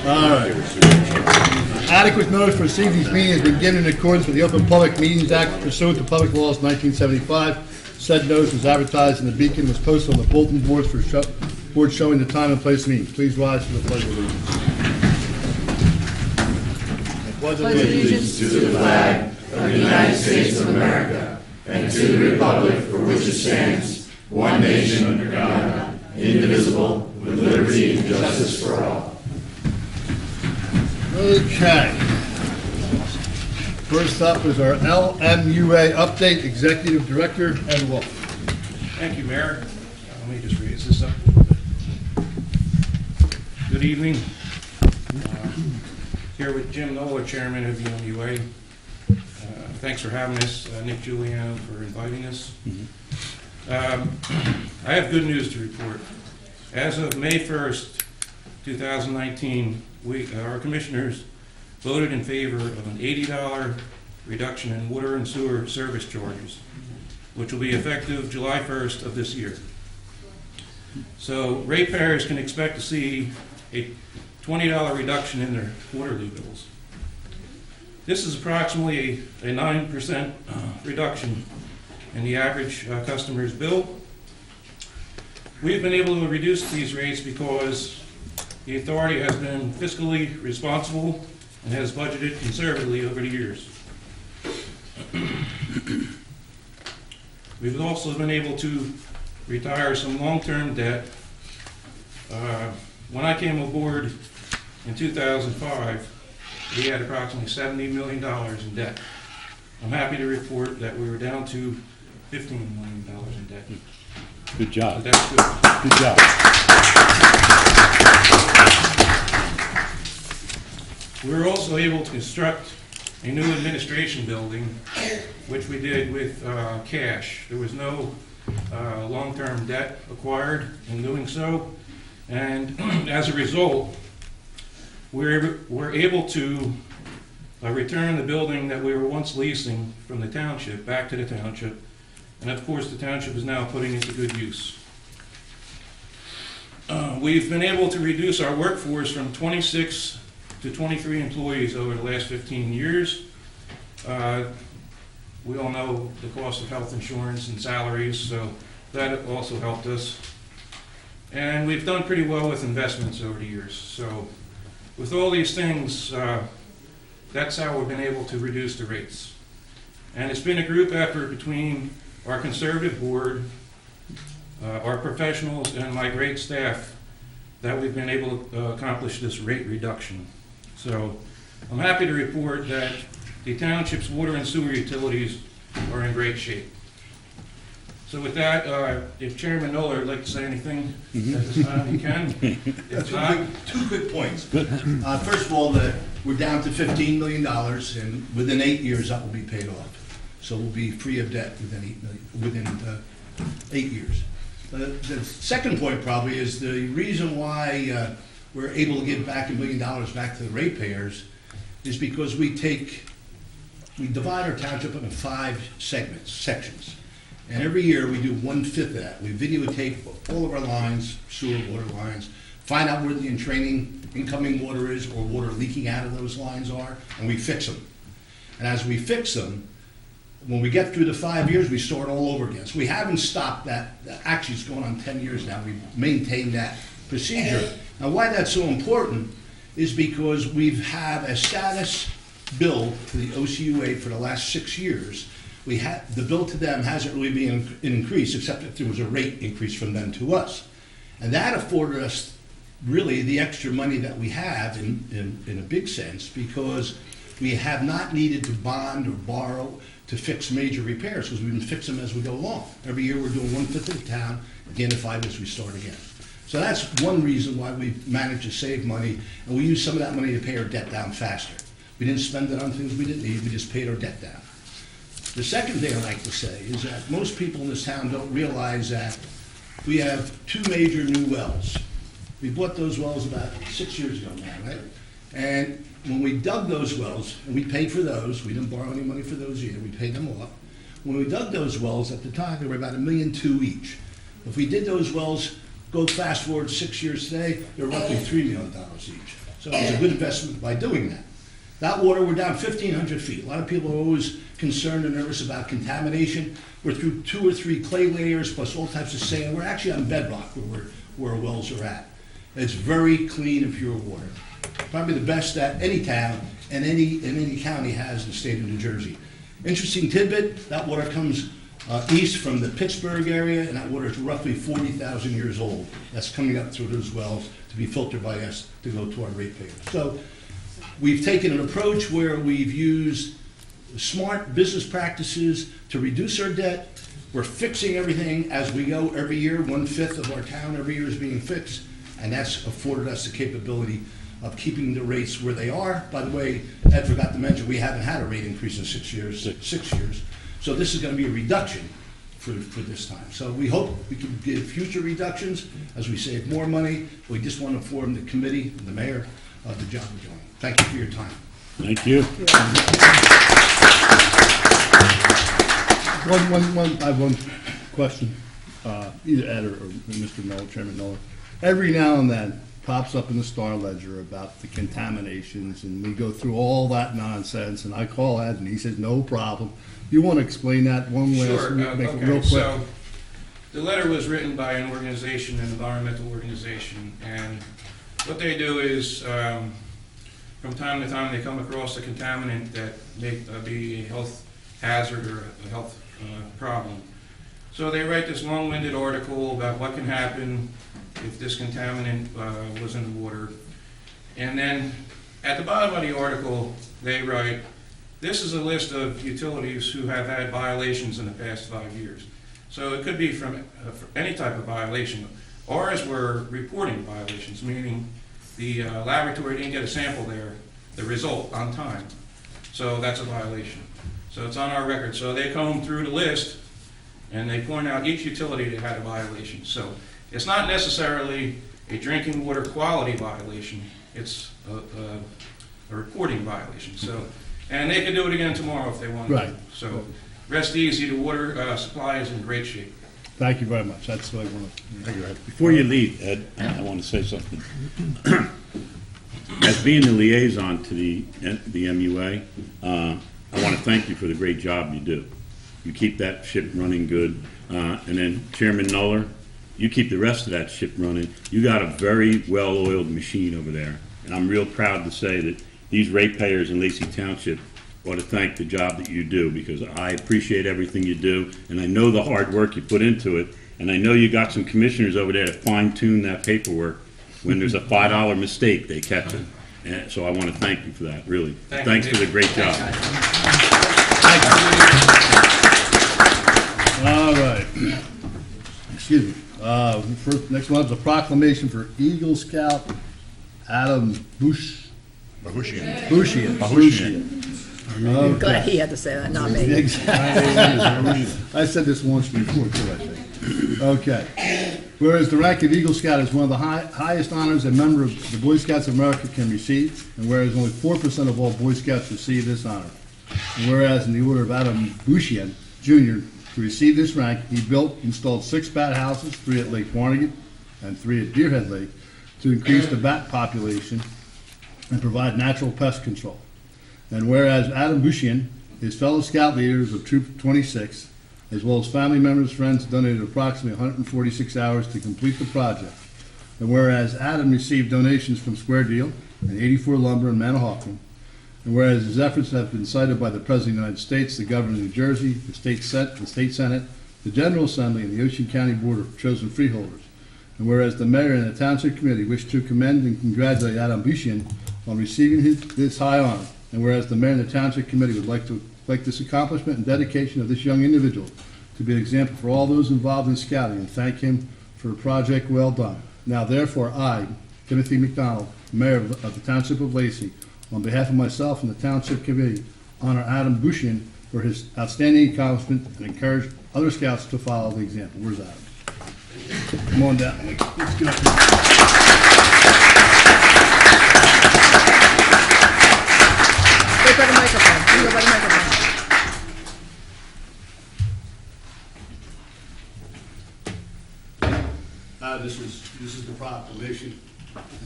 All right. Adequate notice for this evening's meeting has been given in accordance with the Open Public Meetings Act pursuant to public laws 1975. Said notice was advertised in the Beacon and was posted on the bulletin boards board showing the time and place of meeting. Please rise for the pledge of allegiance. Pledge allegiance to the flag of the United States of America and to the republic for which it stands, one nation under God, indivisible, with liberty and justice for all. Okay. First up is our LMUA update, Executive Director Ed Wolf. Thank you, Mayor. Let me just raise this up a little bit. Good evening. Here with Jim Nola, Chairman of the LMUA. Thanks for having us. Nick Giuliano for inviting us. I have good news to report. As of May 1st, 2019, our commissioners voted in favor of an $80 reduction in water and sewer service charges, which will be effective July 1st of this year. So ratepayers can expect to see a $20 reduction in their Waterloo bills. This is approximately a 9% reduction in the average customer's bill. We've been able to reduce these rates because the authority has been fiscally responsible and has budgeted conservatively over the years. We've also been able to retire some long-term debt. When I came aboard in 2005, we had approximately $70 million in debt. I'm happy to report that we were down to $15 million in debt. Good job. So that's good. Good job. We were also able to construct a new administration building, which we did with cash. There was no long-term debt acquired in doing so, and as a result, we're able to return the building that we were once leasing from the township back to the township, and of course the township is now putting it to good use. We've been able to reduce our workforce from 26 to 23 employees over the last 15 years. We all know the cost of health insurance and salaries, so that also helped us. And we've done pretty well with investments over the years. So with all these things, that's how we've been able to reduce the rates. And it's been a group effort between our conservative board, our professionals, and my great staff that we've been able to accomplish this rate reduction. So I'm happy to report that the township's water and sewer utilities are in great shape. So with that, if Chairman Nola would like to say anything at this time, he can. If not, Two quick points. First of all, we're down to $15 million, and within 8 years that will be paid off. So we'll be free of debt within 8 years. The second point probably is the reason why we're able to give back $1 million back to the ratepayers is because we divide our township into 5 sections. And every year we do 1/5 of that. We videotape all of our lines, sewer, water lines, find out where the incoming water is or water leaking out of those lines are, and we fix them. And as we fix them, when we get through the 5 years, we start all over again. So we haven't stopped that. Actually, it's going on 10 years now. We've maintained that procedure. Now, why that's so important is because we've had a status bill to the OCUA for the last 6 years. The bill to them hasn't really been an increase, except if there was a rate increase from them to us. And that afforded us really the extra money that we have in a big sense, because we have not needed to bond or borrow to fix major repairs, because we've been fixing them as we go along. Every year we're doing 1/5 of the town. At the end of 5 years we start again. So that's one reason why we've managed to save money, and we use some of that money to pay our debt down faster. We didn't spend it on things we didn't need, we just paid our debt down. The second thing I'd like to say is that most people in this town don't realize that we have 2 major new wells. We bought those wells about 6 years ago now, right? And when we dug those wells, and we paid for those, we didn't borrow any money for those either, we paid them off. When we dug those wells, at the time, they were about $1.2 million each. If we did those wells, go fast forward 6 years today, they're roughly $3 million each. So it was a good investment by doing that. That water, we're down 1,500 feet. A lot of people are always concerned and nervous about contamination. We're through 2 or 3 clay layers plus all types of sand. We're actually on bedrock where our wells are at. It's very clean and pure water. Probably the best that any town and any county has in the state of New Jersey. Interesting tidbit, that water comes east from the Pittsburgh area, and that water is roughly 40,000 years old. That's coming up through those wells to be filtered by us to go to our ratepayers. So we've taken an approach where we've used smart business practices to reduce our debt. We're fixing everything as we go every year. 1/5 of our town every year is being fixed, and that's afforded us the capability of keeping the rates where they are. By the way, Ed forgot to mention, we haven't had a rate increase in 6 years. 6 years. So this is going to be a reduction for this time. So we hope we can give future reductions as we save more money. We just want to inform the committee and the mayor of the job we're doing. Thank you for your time. Thank you. I have one question, either Ed or Mr. Noel, Chairman Noel. Every now and then pops up in the Star Ledger about the contaminations, and we go through all that nonsense, and I call Ed, and he says, no problem. You want to explain that one last, Sure, make it okay, real quick? so the letter was written by an organization, an environmental organization, and what they do is, from time to time, they come across a contaminant that may be a health hazard or a health problem. So they write this long-winded article about what can happen if this contaminant was in the water. And then at the bottom of the article, they write, this is a list of utilities who have had violations in the past 5 years. So it could be from any type of violation. Ours were reporting violations, meaning the laboratory didn't get a sample there, the result on time. So that's a violation. So it's on our record. So they comb through the list and they point out each utility that had a violation. So it's not necessarily a drinking water quality violation. It's a reporting violation. So, and they could do it again tomorrow if they wanted Right. to. So rest easy. The water supply is in great shape. Thank you very much. That's what I want to. Thank you, Ed. Before you leave, Ed, I want to say something. As being the liaison to the MUA, I want to thank you for the great job you do. You keep that ship running good. And then Chairman Noller, you keep the rest of that ship running. You got a very well-oiled machine over there. And I'm real proud to say that these ratepayers in Lacey Township ought to thank the job that you do, because I appreciate everything you do, and I know the hard work you put into it, and I know you got some commissioners over there to fine-tune that paperwork. When there's a $5 mistake, they catch it. And so I want to thank you for that, really. Thanks for the great job. All right. Excuse me. Next one is a proclamation for Eagle Scout Adam Bushian. Glad he had to say that, not me. Exactly. I said this once before, too, I think. Okay. Whereas the rank of Eagle Scout is one of the highest honors a member of the Boy Scouts of America can receive, and whereas only 4% of all Boy Scouts receive this honor. And whereas in the order of Adam Bushian, Jr., to receive this rank, he installed 6 bat houses, 3 at Lake Barnegat and 3 at Deerhead Lake, to increase the bat population and provide natural pest control. And whereas Adam Bushian, his fellow scout leaders of Troop 26, as well as family members, friends, donated approximately 146 hours to complete the project. And whereas Adam received donations from Square Deal and 84 Lumber in Manahawkin, and whereas his efforts have been cited by the President of the United States, the Governor of New Jersey, the State Senate, the General Assembly, and the Ocean County Board of Chosen Freeholders. And whereas the Mayor and the Township Committee wish to commend and congratulate Adam Bushian on receiving this high honor. And whereas the Mayor and the Township Committee would like this accomplishment and dedication of this young individual to be an example for all those involved in scouting, and thank him for a project well done. Now therefore I, Timothy McDonald, Mayor of the Township of Lacey, on behalf of myself and the Township Committee, honor Adam Bushian for his outstanding accomplishment and encourage other scouts to follow the example. Where's Adam? Come on down. Let's get up here. Go by the microphone. Go by the microphone. This is the proclamation.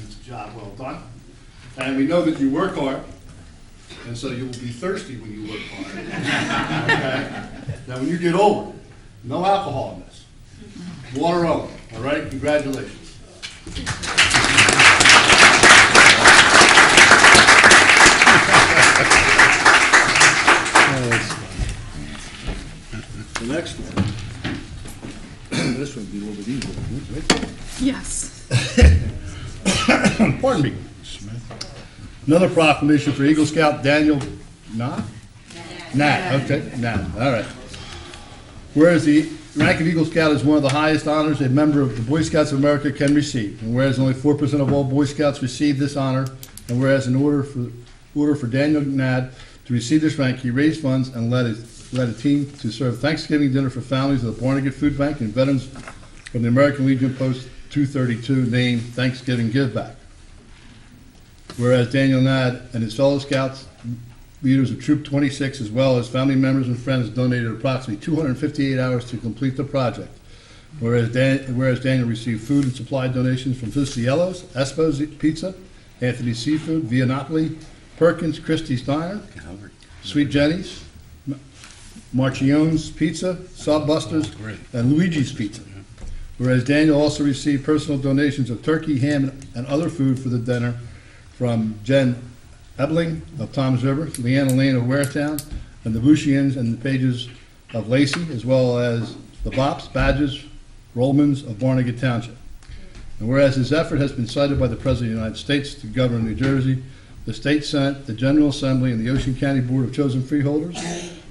It's a job well done. And we know that you work hard, and so you will be thirsty when you work hard. Okay? Now, when you get older, no alcohol in this. Water only, all right? Congratulations. The next one. This one will be a little bit easier. Yes. Pardon me. Another proclamation for Eagle Scout Daniel Nat, okay, Nat, all right. Whereas the rank of Eagle Scout is one of the highest honors a member of the Boy Scouts of America can receive, and whereas only 4% of all Boy Scouts receive this honor, and whereas in order for Daniel Nat to receive this rank, he raised funds and led a team to serve Thanksgiving dinner for families of the Barnegat Food Bank and veterans from the American Legion Post 232 named Thanksgiving Give Back. Whereas Daniel Nad and his fellow scouts, leaders of Troop 26, as well as family members and friends, donated approximately 258 hours to complete the project. Whereas Daniel received food and supply donations from Fusiello's, Espo's Pizza, Anthony's Seafood, Via Napoli, Perkins, Christie's Diner, Sweet Jenny's, Marchione's Pizza, Sawbusters, and Luigi's Pizza. Whereas Daniel also received personal donations of turkey, ham, and other food for the dinner from Jen Ebling of Tom's River, Leanna Lane of Waretown, and the Bushians and the Pages of Lacey, as well as the Bops, Badges, Rollmans of Barnegat Township. And whereas this effort has been cited by the President of the United States, the Governor of New Jersey, the State Senate, the General Assembly, and the Ocean County Board of Chosen Freeholders,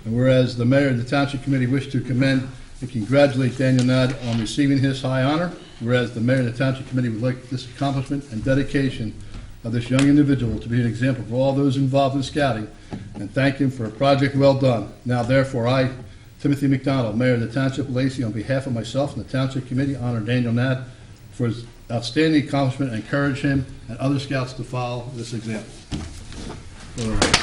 and whereas the Mayor and the Township Committee wish to commend and congratulate Daniel Nad on receiving his high honor, whereas the Mayor and the Township Committee would like this accomplishment and dedication of this young individual to be an example for all those involved in scouting, and thank him for a project well done. Now, therefore, I, Timothy McDonald, Mayor of the Township of Lacey, on behalf of myself and the Township Committee, honor Daniel Nad for his outstanding accomplishment and encourage him and other scouts to follow this example. All right.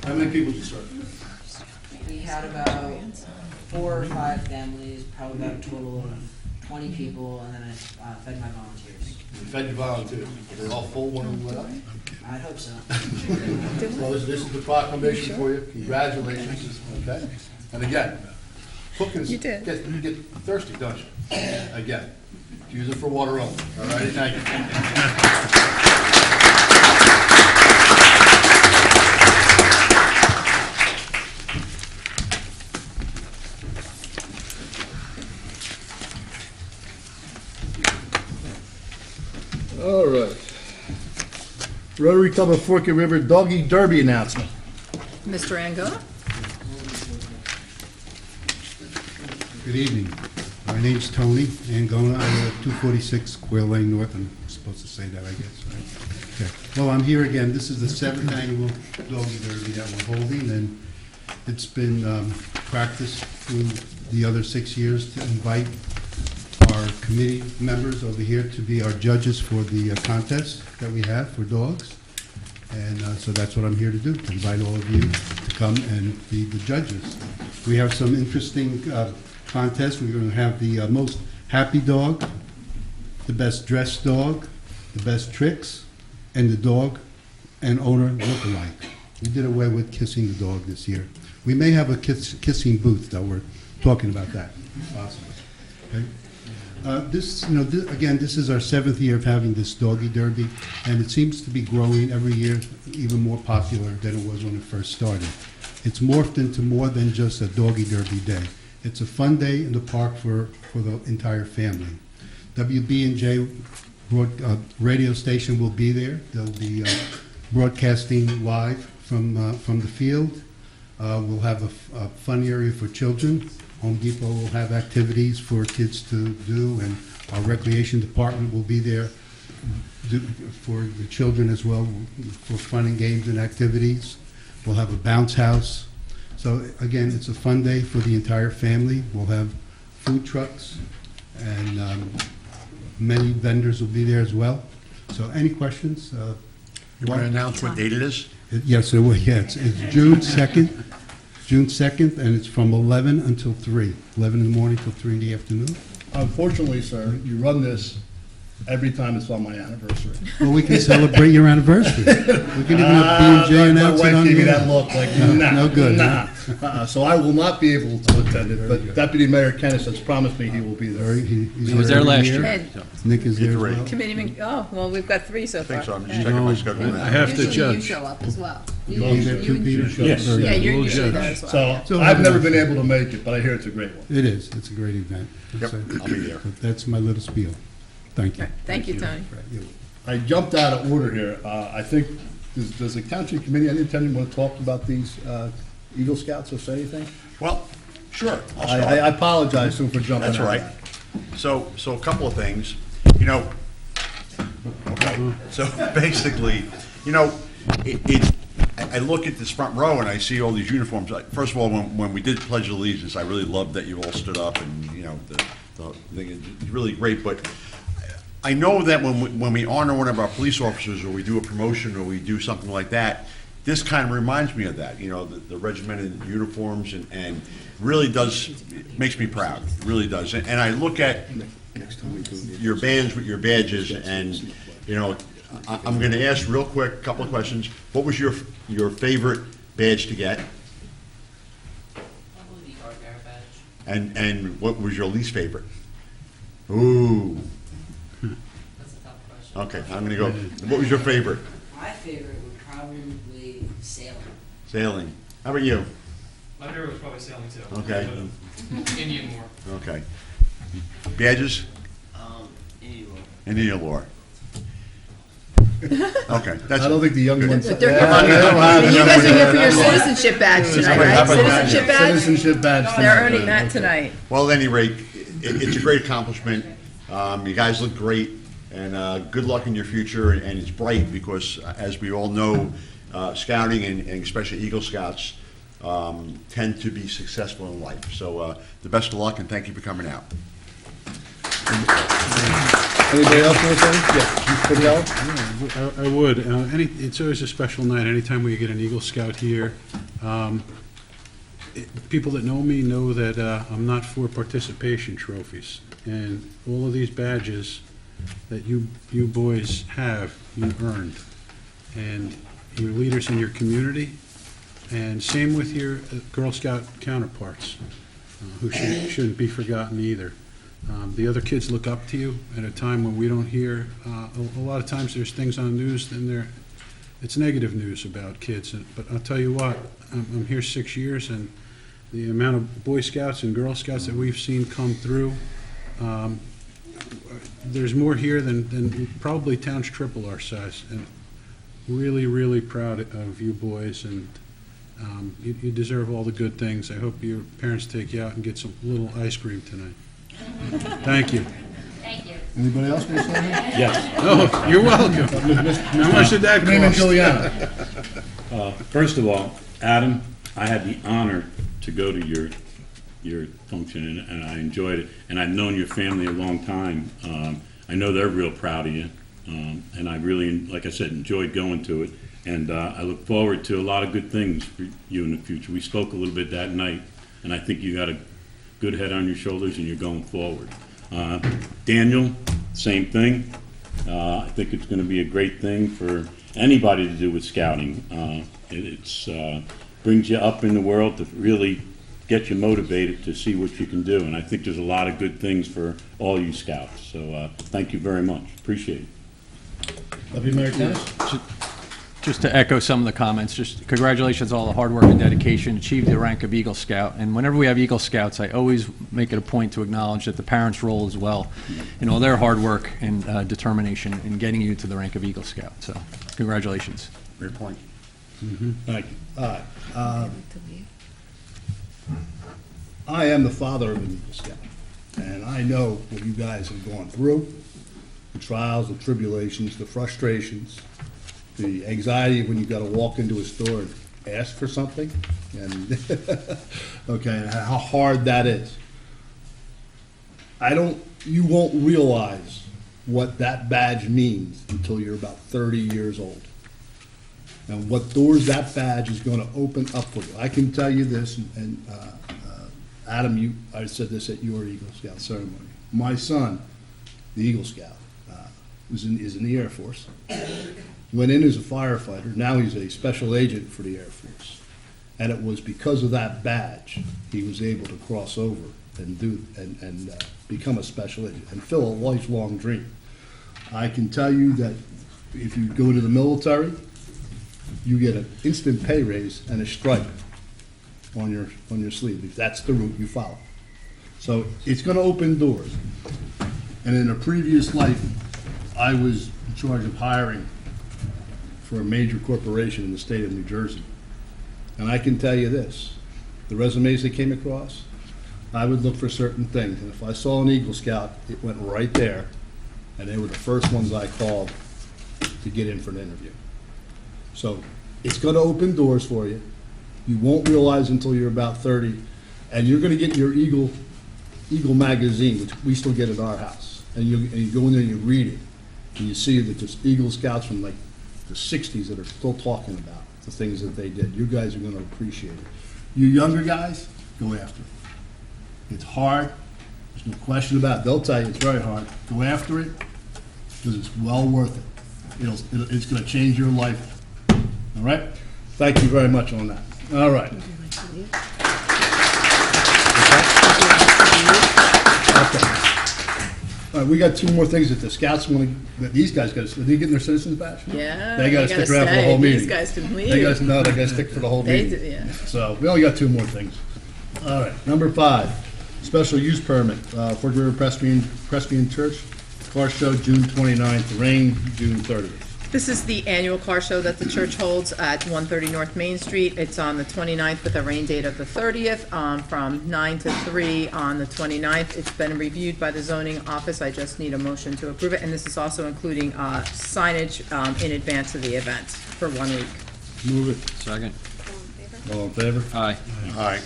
How many people did you start? We had about 4 or 5 families, probably about a total of 20 people, and then I fed my volunteers. You fed your volunteers. Are they all full when we went up? I hope so. Well, this is the proclamation for you. Congratulations, okay? And again, cooking's, You did. you get thirsty, don't you? Again, use it for water only, all right? Thank you. All right. Rotary Club of Forked River Doggy Derby announcement. Mr. Angona? Good evening. My name's Tony Angona. I live at 246 Quail Lane North. I'm supposed to say that, I guess, right? Okay. Well, I'm here again. This is the 7th annual Doggy Derby that we're holding, and it's been practiced through the other 6 years to invite our committee members over here to be our judges for the contest that we have for dogs. And so that's what I'm here to do, to invite all of you to come and be the judges. We have some interesting contests. We're going to have the most happy dog, the best dressed dog, the best tricks, and the dog and owner look-alike. We did away with kissing the dog this year. We may have a kissing booth, though. We're talking about that, possibly. Okay? Again, this is our 7th year of having this doggy derby, and it seems to be growing every year, even more popular than it was when it first started. It's morphed into more than just a doggy derby day. It's a fun day in the park for the entire family. WB&J radio station will be there. They'll be broadcasting live from the field. We'll have a fun area for children. Home Depot will have activities for kids to do, and our recreation department will be there for the children as well, for fun and games and activities. We'll have a bounce house. So again, it's a fun day for the entire family. We'll have food trucks, and many vendors will be there as well. So any questions? You want to announce what date it is? Yes, it will, yeah, it's June 2nd, June 2nd, and it's from 11 until 3, 11 in the morning till 3 in the afternoon. Unfortunately, sir, you run this every time it's on my anniversary. Well, we can celebrate your anniversary. We can even have B&J My announce it wife on gave me the that air. look like, No, nah, no good, nah. huh? So I will not be able to attend it, Very but good. Deputy Mayor Kennis has promised me he will be there. He's He was there every last year. year. Ed, Nick is there as Three. well. committeeman, oh, well, we've got 3 so I far. think so, I'm just Yeah. checking my schedule I now. have to Usually you judge. show up as well. You are there too, Peter? Yes. Very Yeah, good. you're We'll usually judge. there as well. So I've never been able to make it, but I hear it's a great one. It is, it's a great event. Yep, I'll be there. But that's my little spiel. Thank you. Okay, thank you, Tony. I jumped out of order here. I think, does the township committee, any attendant want to talk about these Eagle Scouts or say anything? Well, sure, I'll I start. apologize to him for jumping out. That's all right. So a couple of things, you know, okay, so basically, you know, I look at this front row and I see all these uniforms. First of all, when we did Pledge of Allegiance, I really loved that you all stood up and, you know, the thing is really great, but I know that when we honor one of our police officers, or we do a promotion, or we do something like that, this kind of reminds me of that, you know, the regimented uniforms, and really does, makes me proud, it really does. And I look at your bands with your badges, and, you know, I'm gonna ask real quick, a couple of questions. What was your favorite badge to get? Probably the Art Bear badge. And what was your least favorite? Ooh, That's a tough question. okay, I'm gonna go, what was your favorite? My favorite would probably sailing. Sailing. How about you? My favorite was probably sailing too. Okay. Indian more. Okay. Badges? Anyway. Indian lore. Okay, that's. I don't think the young ones. But they're here, Come on, come on. you guys are here for your citizenship badge tonight, How right? about that? Citizenship badge? Citizenship badge. They're earning that tonight. Well, at any rate, it's a great accomplishment. You guys look great, and good luck in your future, and it's bright, because as we all know, scouting and especially Eagle Scouts tend to be successful in life. So the best of luck, and thank you for coming out. Anybody else want to say? Yeah, Mr. Fidello? I would. It's always a special night. Anytime we get an Eagle Scout here, people that know me know that I'm not for participation trophies. And all of these badges that you boys have, you earned. And you're leaders in your community, and same with your Girl Scout counterparts, who shouldn't be forgotten either. The other kids look up to you at a time when we don't hear, a lot of times there's things on the news, and it's negative news about kids. But I'll tell you what, I'm here 6 years, and the amount of Boy Scouts and Girl Scouts that we've seen come through, there's more here than probably towns triple our size. And really, really proud of you boys, and you deserve all the good things. I hope your parents take you out and get some little ice cream tonight. Thank you. Anybody else want to say anything? Yes. Oh, you're welcome. How much did that Raymond cost? Giuliano. First of all, Adam, I had the honor to go to your function, and I enjoyed it. And I've known your family a long time. I know they're real proud of you, and I really, like I said, enjoyed going to it. And I look forward to a lot of good things for you in the future. We spoke a little bit that night, and I think you got a good head on your shoulders, and you're going forward. Daniel, same thing. I think it's going to be a great thing for anybody to do with scouting. It's brings you up in the world to really get you motivated to see what you can do. And I think there's a lot of good things for all you scouts. So thank you very much. Appreciate it. Deputy Mayor Kennis? Just to echo some of the comments, just congratulations on all the hard work and dedication, achieved the rank of Eagle Scout. And whenever we have Eagle Scouts, I always make it a point to acknowledge that the parents' role as well, in all their hard work and determination in getting you to the rank of Eagle Scout. So congratulations. Great point. Thank you. All right. I am the father of an Eagle Scout, and I know what you guys have gone through, the trials, the tribulations, the frustrations, the anxiety when you got to walk into a store and ask for something, and okay, and how hard that is. You won't realize what that badge means until you're about 30 years old. and what doors that badge is gonna open up for you. I can tell you this, and Adam, I said this at your Eagle Scout ceremony. My son, the Eagle Scout, is in the Air Force. He went in as a firefighter, now he's a special agent for the Air Force. And it was because of that badge, he was able to cross over and become a special agent and fill a lifelong dream. I can tell you that if you go to the military, you get an instant pay raise and a stripe on your sleeve, if that's the route you follow. So it's gonna open doors. And in a previous life, I was in charge of hiring for a major corporation in the state of New Jersey. And I can tell you this, the resumes that came across, I would look for certain things. And if I saw an Eagle Scout, it went right there, and they were the first ones I called to get in for an interview. So it's gonna open doors for you. You won't realize until you're about 30, and you're gonna get your Eagle magazine, which we still get at our house. And you go in there and you read it, and you see that there's Eagle Scouts from like the 60s that are still talking about the things that they did. You guys are gonna appreciate it. You younger guys, go after it. It's hard, there's no question about it. They'll tell you it's very hard. Go after it, because it's well worth it. It's gonna change your life. All right? Thank you very much on that. All right. Okay. All right, we got two more things that the scouts want to, that these guys got to, are they getting their citizens badge? Yeah. They got to stick around for the stay. whole meeting. These guys can leave. They got to stick for the whole They meeting. do, yeah. So we only got two more things. All right, number 5, special use permit, Fort River Presbyterian Church, car show June 29th, rain June 30th. This is the annual car show that the church holds at 130 North Main Street. It's on the 29th with a rain date of the 30th, from 9 to 3 on the 29th. It's been reviewed by the zoning office. I just need a motion to approve it, and this is also including signage in advance of the event for 1 week. Move it. Second. All in favor? Aye. Aye.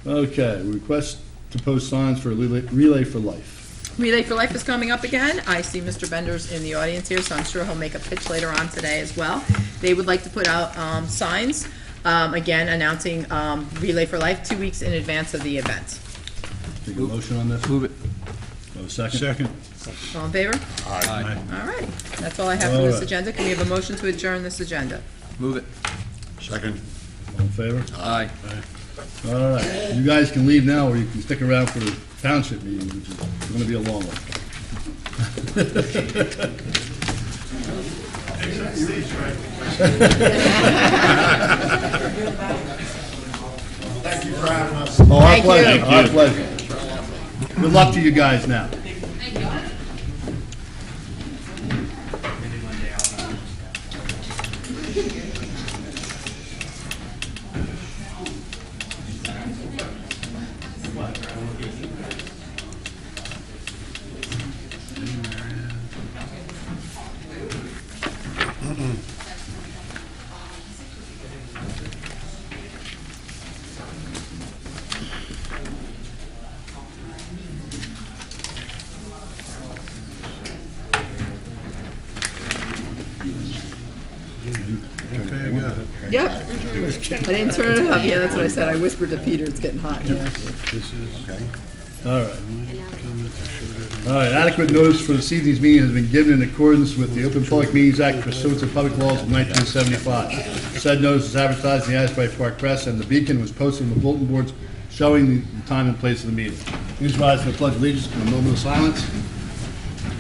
Okay, request to post signs for Relay for Life. Relay for Life is coming up again. I see Mr. Bender's in the audience here, so I'm sure he'll make a pitch later on today as well. They would like to put out signs, again, announcing Relay for Life 2 weeks in advance of the event. Take a motion on this? Move it. Oh, second? Second. All in favor? Aye. All righty. That's all I have for All this right. agenda. Can we have a motion to adjourn this agenda? Move it. Second. All in favor? Aye. All right, you guys can leave now, or you can stick around for the township meeting, which is gonna be a long one. Thank you for having us. Oh, our Thank you. pleasure, our pleasure. Good luck to you guys now. Okay, I got it. Yep. I didn't turn it up. Yeah, that's what I said. I whispered to Peter, it's getting hot. Yeah. This is, All right. All right, adequate notice for this evening's meeting has been given in accordance with the Open Public Meetings Act pursuant to public laws of 1975. Said notice is advertised in the Asbury Park Press, and the beacon was posted on the bulletin boards showing the time and place of the meeting. Please rise for the Pledge of Allegiance in a moment of silence.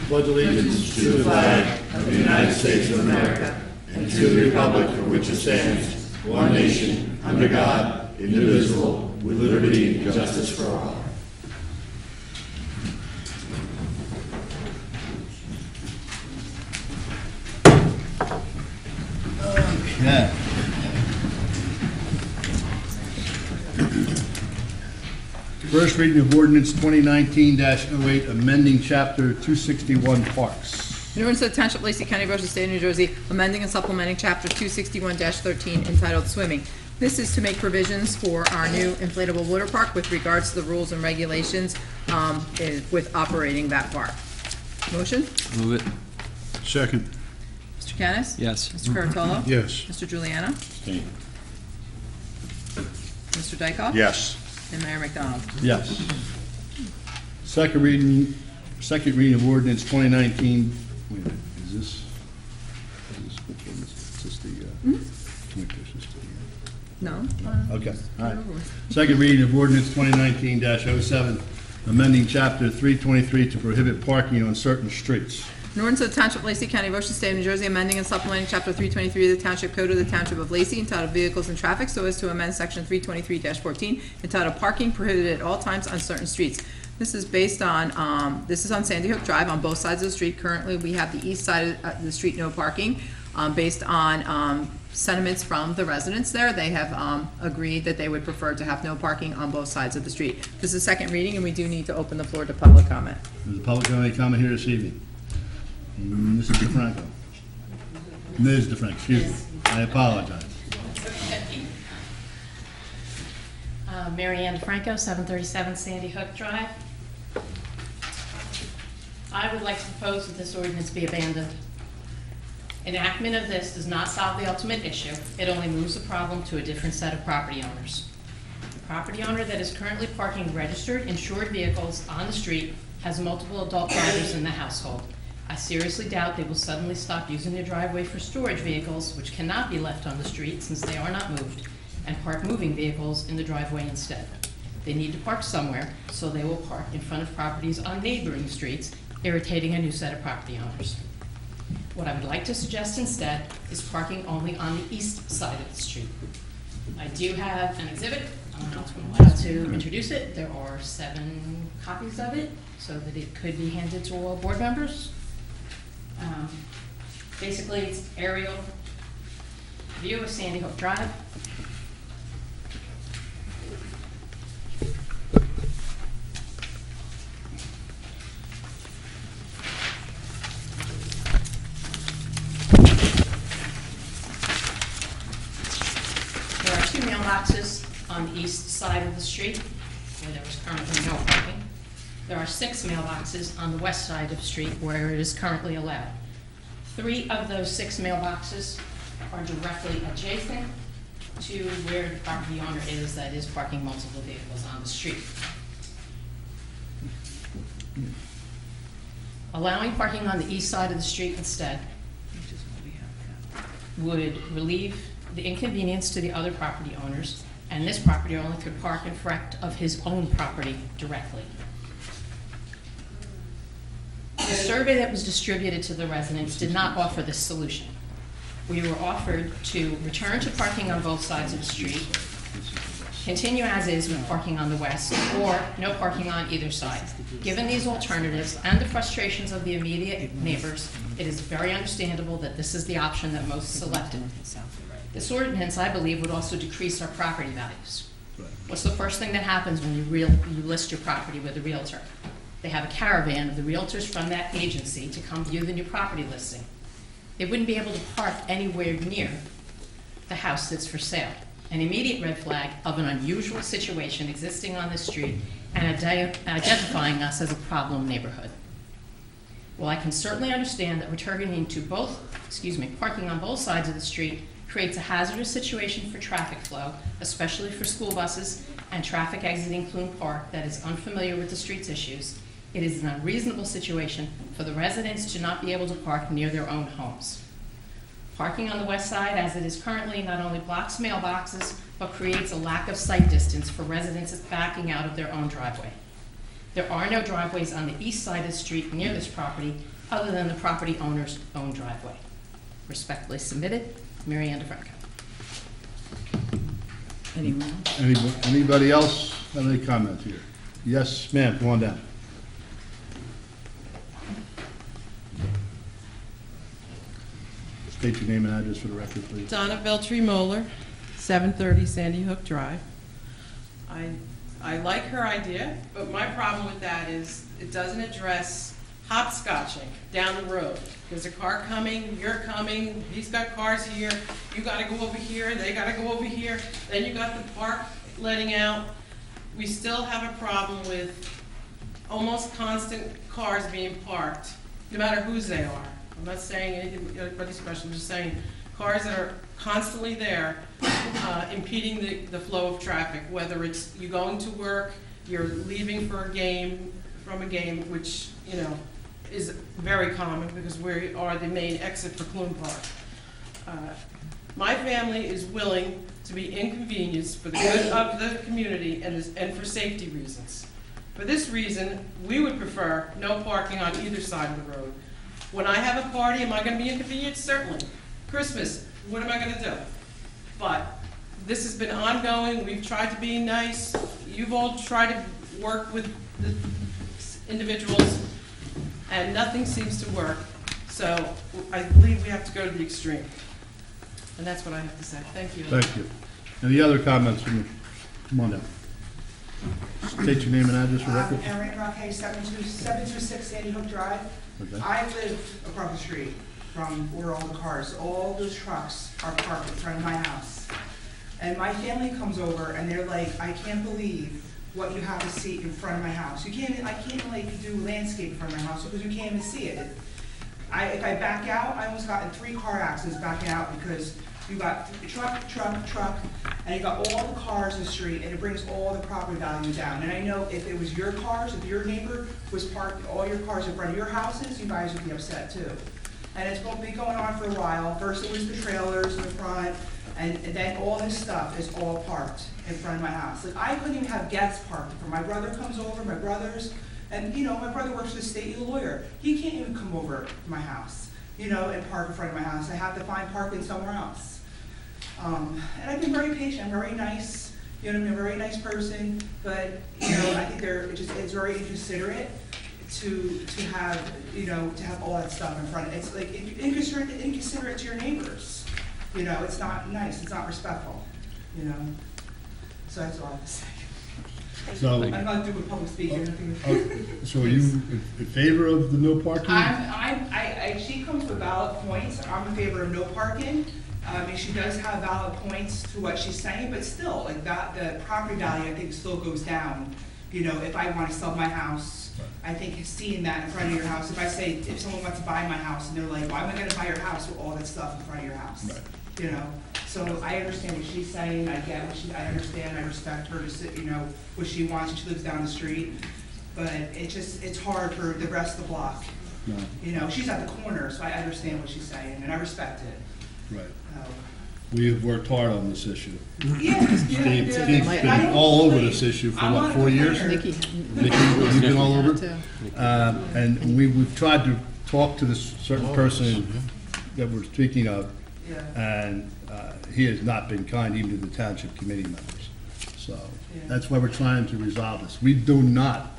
Pledge allegiance To the flag of the United States of America and to the republic for which it stands, one nation, under God, indivisible, with liberty and justice for all. Yeah. First reading of ordinance 2019-08, amending chapter 261 parks. In order to the Township of Lacey County, Ocean State of New Jersey, amending and supplementing Chapter 261-13 entitled Swimming. This is to make provisions for our new inflatable water park with regards to the rules and regulations with operating that park. Motion? Move it. second. Mr. Kennis? Yes. Mr. Curatolo? Yes. Mr. Juliano? Abstain. Mr. Dykoff? Yes. And Mayor McDonald. Yes. Second reading of ordinance 2019, wait a minute, which one is this the, can we push this to the end? No? Okay, all right. Second reading of ordinance 2019-07, amending chapter 323 to prohibit parking on certain streets. An ordinance of the Township of Lacey County, Ocean State, New Jersey, amending and supplementing Chapter 323 of the Township Code of the Township of Lacey entitled Vehicles and Traffic so as to amend Section 323-14 entitled Parking Prohibited at All Times on Certain Streets. This is based on, this is on Sandy Hook Drive on both sides of the street. Currently, we have the east side of the street, no parking. Based on sentiments from the residents there, they have agreed that they would prefer to have no parking on both sides of the street. This is second reading, and we do need to open the floor to public comment. Does the public have any comment here this evening? Mrs. DeFranco. Ms. DeFranco, excuse me. I apologize. Mary Ann DeFranco, 737 Sandy Hook Drive. I would like to propose that this ordinance be abandoned. Enactment of this does not solve the ultimate issue. It only moves the problem to a different set of property owners. The property owner that is currently parking registered, insured vehicles on the street has multiple adult drivers in the household. I seriously doubt they will suddenly stop using their driveway for storage vehicles, which cannot be left on the street since they are not moved, and park moving vehicles in the driveway instead. They need to park somewhere, so they will park in front of properties on neighboring streets, irritating a new set of property owners. What I would like to suggest instead is parking only on the east side of the street. I do have an exhibit. I don't know if I'm allowed to introduce it. There are 7 copies of it, so that it could be handed to all board members. Basically, it's aerial view of Sandy Hook Drive. There are 2 mailboxes on the east side of the street where there is currently no parking. There are 6 mailboxes on the west side of the street where it is currently allowed. 3 of those 6 mailboxes are directly adjacent to where the property owner is that is parking multiple vehicles on the street. Allowing parking on the east side of the street instead would relieve the inconvenience to the other property owners, and this property owner could park in front of his own property directly. The survey that was distributed to the residents did not offer this solution. We were offered to return to parking on both sides of the street, continue as is with parking on the west, or no parking on either side. Given these alternatives and the frustrations of the immediate neighbors, it is very understandable that this is the option that most selected. This ordinance, I believe, would also decrease our property values. What's the first thing that happens when you list your property with a realtor? They have a caravan of the realtors from that agency to come view the new property listing. They wouldn't be able to park anywhere near the house that's for sale. An immediate red flag of an unusual situation existing on the street and identifying us as a problem neighborhood. Well, I can certainly understand that returning to parking on both sides of the street creates a hazardous situation for traffic flow, especially for school buses and traffic exiting Clune Park that is unfamiliar with the street's issues. It is an unreasonable situation for the residents to not be able to park near their own homes. Parking on the west side, as it is currently, not only blocks mailboxes, but creates a lack of sight distance for residents backing out of their own driveway. There are no driveways on the east side of the street near this property, other than the property owner's own driveway. Respectfully submitted, Mary Ann DeFranco. Anyone else? Anybody else have any comments here? Yes, ma'am, come on down. State your name and address for the record, please. Donna Beltry Moeller, 730 Sandy Hook Drive. I like her idea, but my problem with that is it doesn't address hopscotching down the road. There's a car coming, you're coming, he's got cars here, you gotta go over here, they gotta go over here, then you got the park letting out. We still have a problem with almost constant cars being parked, no matter whose they are. I'm not saying anything special, I'm just saying cars that are constantly there, impeding the flow of traffic, whether it's you going to work, you're leaving for a game, from a game, which, you know, is very common because we are the main exit for Clune Park. My family is willing to be inconvenienced for the good of the community and for safety reasons. For this reason, we would prefer no parking on either side of the road. When I have a party, am I gonna be inconvenienced? Certainly. Christmas, what am I gonna do? But this has been ongoing, we've tried to be nice, you've all tried to work with the individuals, and nothing seems to work. So I believe we have to go to the extreme. And that's what I have to say. Thank you. Thank you. Any other comments from the, come on down. State your name and address for record. Erin Rockhay, 726 Sandy Hook Drive. Okay. I live across the street from where all the cars, all those trucks are parked in front of my house. And my family comes over and they're like, I can't believe what you have to see in front of my house. I can't like do landscape in front of my house because you can't even see it. If I back out, I almost got in 3 car accidents backing out because you got truck, and you got all the cars in the street, and it brings all the property value down. And I know if it was your cars, if your neighbor was parked, all your cars in front of your houses, you guys would be upset too. And it's going to be going on for a while. First it was the trailers in the front, and then all this stuff is all parked in front of my house. Like, I couldn't even have guests parked. My brother comes over, my brothers, and you know, my brother works for the state, he's a lawyer. He can't even come over to my house, you know, and park in front of my house. I have to find parking somewhere else. And I've been very patient, I'm very nice, you know, I'm a very nice person, but, you know, I think it's very inconsiderate to have, you know, to have all that stuff in front of it. It's like inconsiderate to your neighbors, you know, it's not nice, it's not respectful, you know, so that's all I have to say. So, I'm not doing public speaking. so are you in favor of the no parking? She comes with valid points. I'm in favor of no parking. And she does have valid points to what she's saying, but still, like that, the property value, I think, still goes down. You know, if I want to sell my house, I think seeing that in front of your house, if someone wants to buy my house and they're like, why am I gonna buy your house with all that stuff in front of your house? Right. You know, so I understand what she's saying, I get I understand, I respect her to sit, you know, what she wants, she lives down the street. But it's hard for the rest of the block. No. You know, she's at the corner, so I understand what she's saying, and I respect it. Right. We have worked hard on this issue. Steve's been all over this issue for what, 4 years? Nikki. Nikki, you've been all over it? And we've tried to talk to this certain person that we're speaking of, and he has not been kind even to the township committee members. So that's why we're trying to resolve this. We do not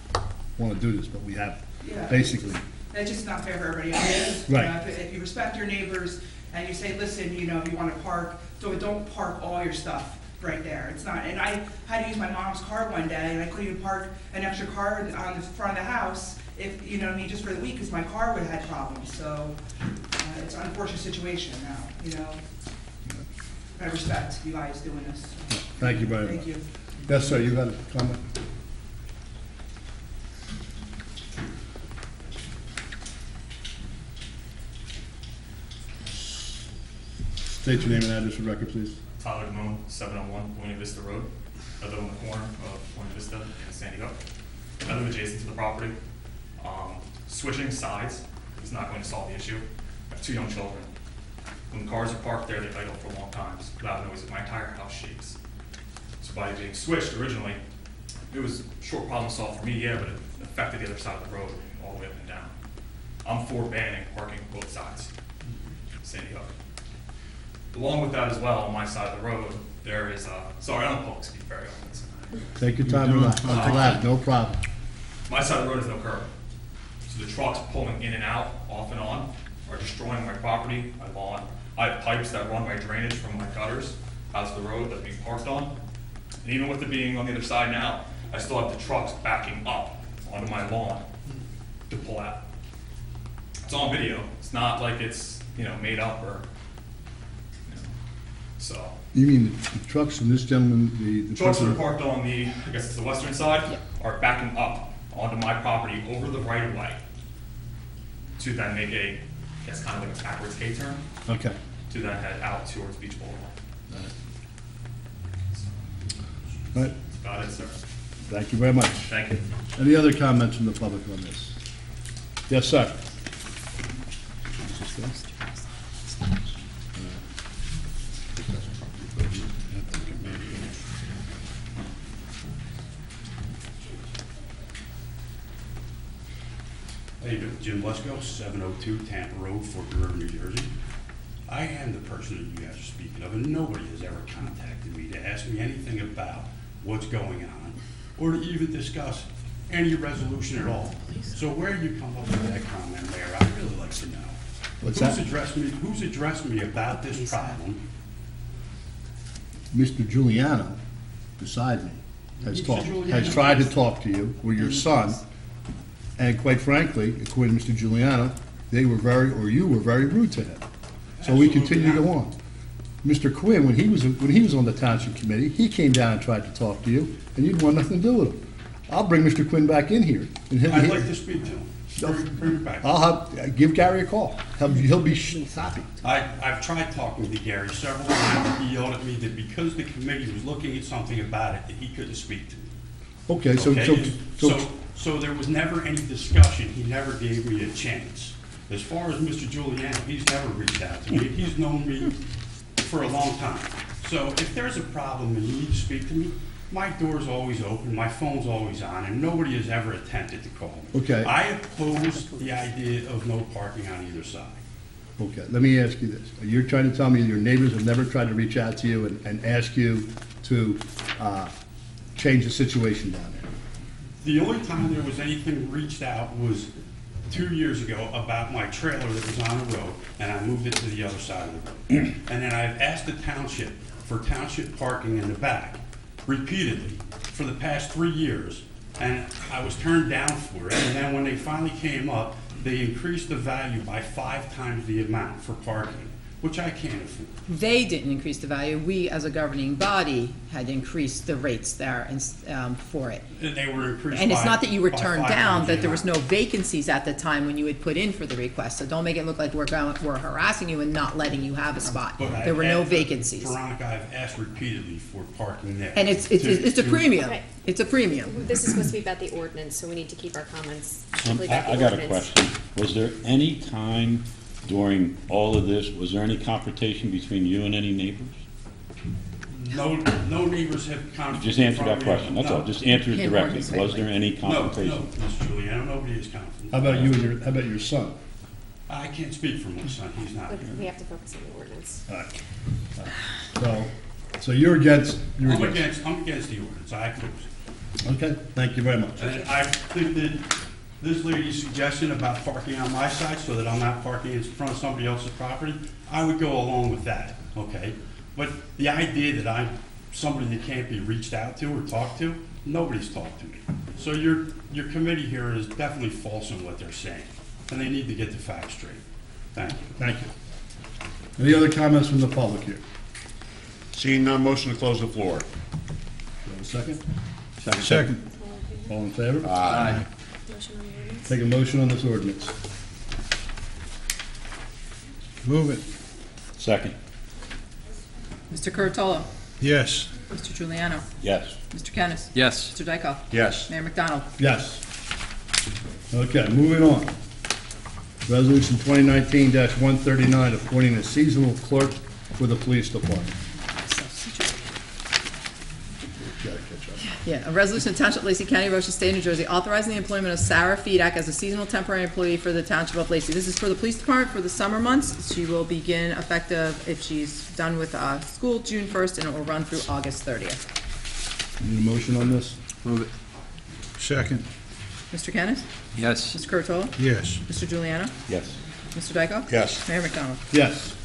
want to do this, but we have, basically. That's just not fair for everybody else. Right. If you respect your neighbors and you say, listen, you know, if you want to park, so don't park all your stuff right there. It's not, and I had to use my mom's car one day, and I couldn't even park an extra car on the front of the house, if, you know what I mean, just for the week, because my car would have had problems. So it's an unfortunate situation now, you know. I respect you guys doing this. Thank you very much. Thank you. Yes, sir, you got a comment? State your name and address for the record, please. Tyler Damone, 701 Buena Vista Road. I live on the corner of Buena Vista and Sandy Hook. I live adjacent to the property. Switching sides is not going to solve the issue. I have 2 young children. When cars are parked there, they idle for long times. Loud noise, my entire house shakes. So by being switched originally, it was a short problem solved for me, but it affected the other side of the road all the way up and down. I'm for banning parking both sides, Sandy Hook. Along with that as well, on my side of the road, there is, sorry, I don't public speak very often. Take your time, relax, no problem. My side of the road is no curb. So the trucks pulling in and out, off and on, are destroying my property, my lawn. I have pipes that run my drainage from my gutters out to the road that's being parked on. And even with it being on the other side now, I still have the trucks backing up onto my lawn to pull out. It's on video. It's not like it's, you know, made up or, you know, so. You mean the trucks from this gentleman, the Trucks that are parked on the, I guess it's the western side, are backing up onto my property over the right of way to then make a It's kind of like a backwards K-turn Okay. to then head out towards Beach Boulevard. All right, That's about it, sir. thank you very much. Thank you. Any other comments from the public on this? Yes, sir. How you doing? Jim Lesko, 702 Tampa Road, Fort River, New Jersey. I am the person that you guys are speaking of, and nobody has ever contacted me to ask me anything about what's going on, or to even discuss any resolution at all. So where you come up with that comment, Mayor, I'd really like to know. What's that? Who's addressed me about this problem? Mr. Giuliano, beside me, has Mr. talked, Giuliano. has tried to talk to you, or your son, and quite frankly, according to Mr. Giuliano, they were very, or you were very rude to him. So we continue to go on. Mr. Quinn, when he was on the Township Committee, he came down and tried to talk to you, and you didn't want nothing to do with him. I'll bring Mr. Quinn back in here. And I'd like to speak to him. Bring it back. Give Gary a call. He'll be happy. I've tried talking to Gary several times. He yelled at me that because the committee was looking at something about it, that he couldn't speak to me. Okay, So there was never any discussion. He never gave me a chance. As far as Mr. Giuliano, he's never reached out to me. He's known me for a long time. So if there's a problem and you need to speak to me, my door's always open, my phone's always on, and nobody has ever attempted to call me. Okay. I oppose the idea of no parking on either side. Okay, let me ask you this. You're trying to tell me your neighbors have never tried to reach out to you and ask you to change the situation down there? The only time there was anything reached out was 2 years ago about my trailer that was on the road, and I moved it to the other side of the road. And then I've asked the township for township parking in the back repeatedly for the past 3 years, and I was turned down for it. And then when they finally came up, they increased the value by 5 times the amount for parking, which I can't afford. They didn't increase the value. We, as a governing body, had increased the rates there and, for it. And they were increased And it's by- not that you were by turned 5 down, times that the there was no amount. vacancies at the time when you had put in for the request. So don't make it look like we're harassing you and not letting you have a spot. But I've There were no asked- vacancies. Veronica, I've asked repeatedly for parking there. And it's a premium. Right. It's a premium. This is supposed to be about the ordinance, so we need to keep our comments strictly about the I got a ordinance. question. Was there any time during all of this, was there any confrontation between you and any neighbors? No neighbors have confronted. Just answer that question, that's all. No. Just answer it Can't directly. hardly Was there any No, confrontation? Mr. Giuliano, nobody is confident. How about your son? I can't speak for my son, he's not But here. we have to focus on the ordinance. All right. So you're against, I'm against the ordinance, I oppose it. Okay, thank you very much. And I think that this lady's suggestion about parking on my side so that I'm not parking in front of somebody else's property, I would go along with that, okay? But the idea that I'm somebody that can't be reached out to or talked to, nobody's talked to me. So your committee here is definitely false in what they're saying, and they need to get the facts straight. Thank you. Thank you. Any other comments from the public here? Seeing none, motion to close the floor. Do you have a second? Second. All in favor? Aye. Motion on the ordinance? Take a motion on this ordinance. Move it. Second. Mr. Curatolo? Yes. Mr. Giuliano? Yes. Mr. Kennis? Yes. Mr. Dykoff? Yes. Mayor McDonald? Yes. Okay, moving on. Resolution 2019-139, appointing a seasonal clerk for the police department. Gotta catch up. Yeah, a resolution of Township of Lacey County, Ocean State, New Jersey, authorizing the employment of Sarah Fedak as a seasonal temporary employee for the Township of Lacey. This is for the police department for the summer months. She will begin effective, if she's done with school, June 1st, and it will run through August 30th. Need a motion on this? Move it. Second. Mr. Kennis? Yes. Mr. Curatolo? Yes. Mr. Giuliano? Yes. Mr. Dykoff? Yes. Mayor McDonald? Yes.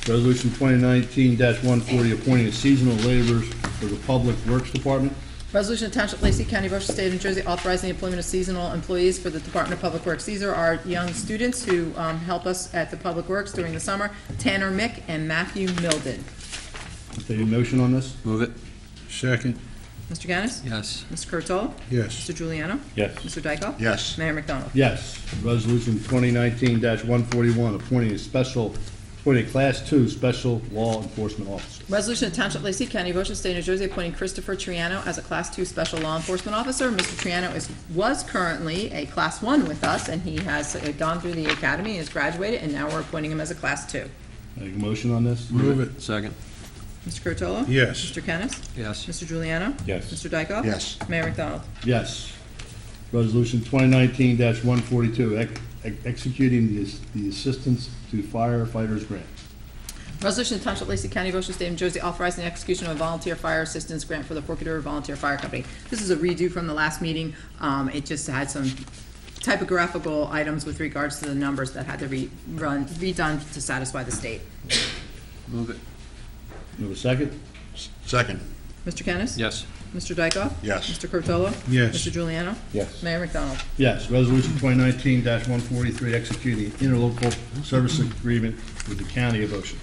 Resolution 2019-140, appointing a seasonal laborers for the Public Works Department. Resolution of Township of Lacey County, Ocean State, New Jersey, authorizing the employment of seasonal employees for the Department of Public Works. These are our young students who help us at the Public Works during the summer, Tanner Mick and Matthew Milden. Take a motion on this? Move it. Second. Mr. Kennis? Yes. Mr. Curatolo? Yes. Mr. Juliano? Yes. Mr. Dykoff? Yes. Mayor McDonald? Yes. Resolution 2019-141, appointing a Class 2 Special Law Enforcement Officer. Resolution of Township of Lacey County, Ocean State, New Jersey, appointing Christopher Triano as a Class 2 Special Law Enforcement Officer. Mr. Triano was currently a Class 1 with us, and he has gone through the academy, has graduated, and now we're appointing him as a Class 2. Make a motion on this? Move it. Second. Mr. Curatolo? Yes. Mr. Kennis? Yes. Mr. Juliano? Yes. Mr. Dykoff? Yes. Mayor McDonald? Yes. Resolution 2019-142, executing the Assistance to Firefighters Grant. Resolution to Township of Lacey County, Ocean State, New Jersey, authorizing the execution of a volunteer fire assistance grant for the Forked River Volunteer Fire Company. This is a redo from the last meeting. It just had some typographical items with regards to the numbers that had to be redone to satisfy the state. Move it. Move a second? Second. Mr. Kennis? Yes. Mr. Dykoff? Yes. Mr. Curatolo? Yes. Mr. Juliano? Yes. Mayor McDonald? Yes. Resolution 2019-143, executing interlocal service agreement with the County of Ocean.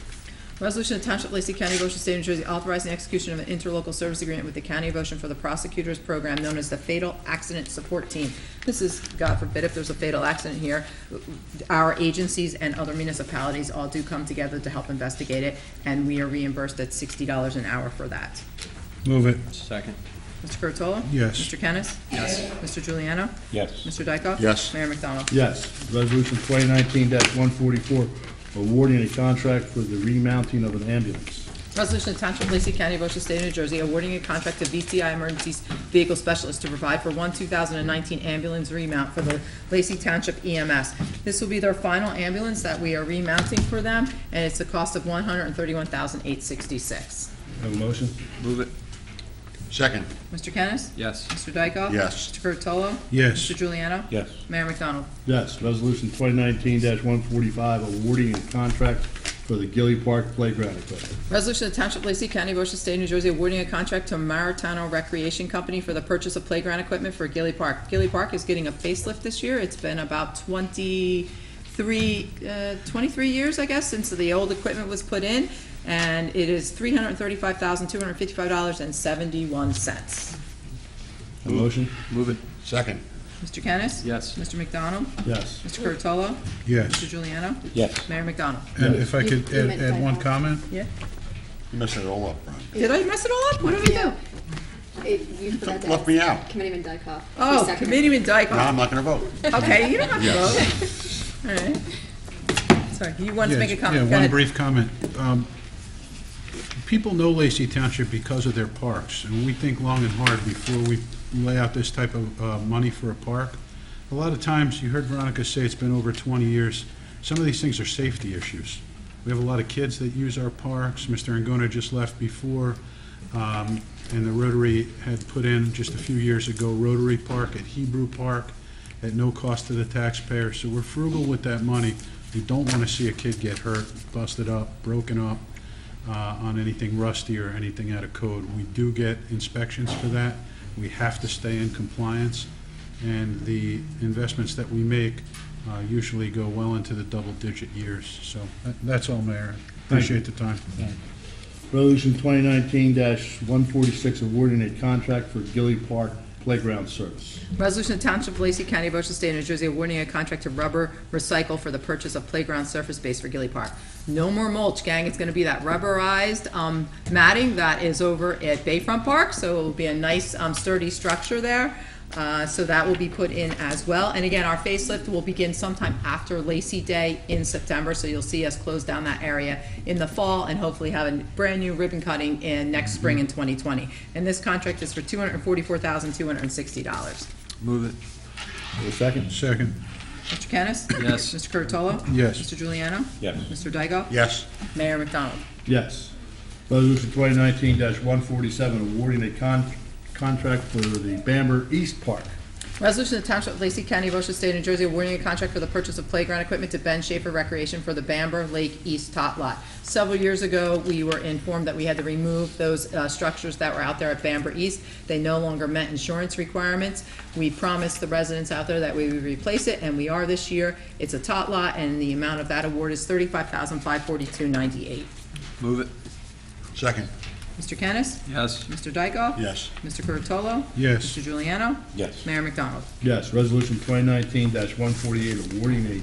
Resolution of Township of Lacey County, Ocean State, New Jersey, authorizing the execution of an interlocal service agreement with the County of Ocean for the prosecutors program known as the Fatal Accident Support Team. This is, God forbid, if there's a fatal accident here, our agencies and other municipalities all do come together to help investigate it, and we are reimbursed at $60 an hour for that. Move it. Second. Mr. Curatolo? Yes. Mr. Kennis? Yes. Mr. Juliano? Yes. Mr. Dykoff? Yes. Mayor McDonald? Yes. Resolution 2019-144, awarding a contract for the remounting of an ambulance. Resolution of Township of Lacey County, Ocean State, New Jersey, awarding a contract to VTI Emergency Vehicle Specialist to provide for one 2019 ambulance remount for the Lacey Township EMS. This will be their final ambulance that we are remounting for them, and it's a cost of $131,866. Have a motion? Move it. Second. Mr. Kennis? Yes. Mr. Dykoff? Yes. Mr. Curatolo? Yes. Mr. Juliano? Yes. Mayor McDonald? Yes. Resolution 2019-145, awarding a contract for the Gilly Park Playground equipment. Resolution of Township of Lacey County, Ocean State, New Jersey, awarding a contract to Maritano Recreation Company for the purchase of playground equipment for Gilly Park. Gilly Park is getting a facelift this year. It's been about 23 years, I guess, since the old equipment was put in, and it is $335,255.71. A motion? Move it. Second. Mr. Kennis? Yes. Mr. McDonald? Yes. Mr. Curatolo? Yes. Mr. Juliano? Yes. Mayor McDonald? And if I could You meant add one Dykoff. comment? Yeah. You messed it all up, Ron. Did I mess it all up? What did I do? You forgot to Left add me out. Committeeman Dykoff. Oh, You seconded. Committeeman No, I'm Dykoff. not gonna vote. Okay, you don't have to Yes. vote. All right. Sorry, you wanted to make a Yes, comment. Go Yeah, one ahead. brief comment. People know Lacey Township because of their parks, and we think long and hard before we lay out this type of money for a park. A lot of times, you heard Veronica say it's been over 20 years, some of these things are safety issues. We have a lot of kids that use our parks. Mr. Angona just left before, and the Rotary had put in just a few years ago, Rotary Park at Hebrew Park at no cost to the taxpayer. So we're frugal with that money. We don't want to see a kid get hurt, busted up, broken up on anything rusty or anything out of code. We do get inspections for that. We have to stay in compliance, and the investments that we make usually go well into the double-digit years. So that's all, Mayor. Appreciate the time. Resolution 2019-146, awarding a contract for Gilly Park Playground Service. Resolution of Township of Lacey County, Ocean State, New Jersey, awarding a contract to Rubber Recycle for the purchase of playground surface space for Gilly Park. No more mulch, gang. It's gonna be that rubberized matting that is over at Bayfront Park, so it will be a nice sturdy structure there. So that will be put in as well. And again, our facelift will begin sometime after Lacey Day in September, so you'll see us close down that area in the fall and hopefully have a brand-new ribbon cutting in next spring in 2020. And this contract is for $244,260. Move it. A second? Second. Mr. Kennis? Yes. Mr. Curatolo? Yes. Mr. Juliano? Yes. Mr. Dykoff? Yes. Mayor McDonald? Yes. Resolution 2019-147, awarding a contract for the Bamber East Park. Resolution of Township of Lacey County, Ocean State, New Jersey, awarding a contract for the purchase of playground equipment to Ben Schaefer Recreation for the Bamber Lake East Tot Lot. Several years ago, we were informed that we had to remove those structures that were out there at Bamber East. They no longer met insurance requirements. We promised the residents out there that we would replace it, and we are this year. It's a tot lot, and the amount of that award is $35,542.98. Move it. Second. Mr. Kennis? Yes. Mr. Dykoff? Yes. Mr. Curatolo? Yes. Mr. Juliano? Yes. Mayor McDonald? Yes, resolution 2019-148, awarding a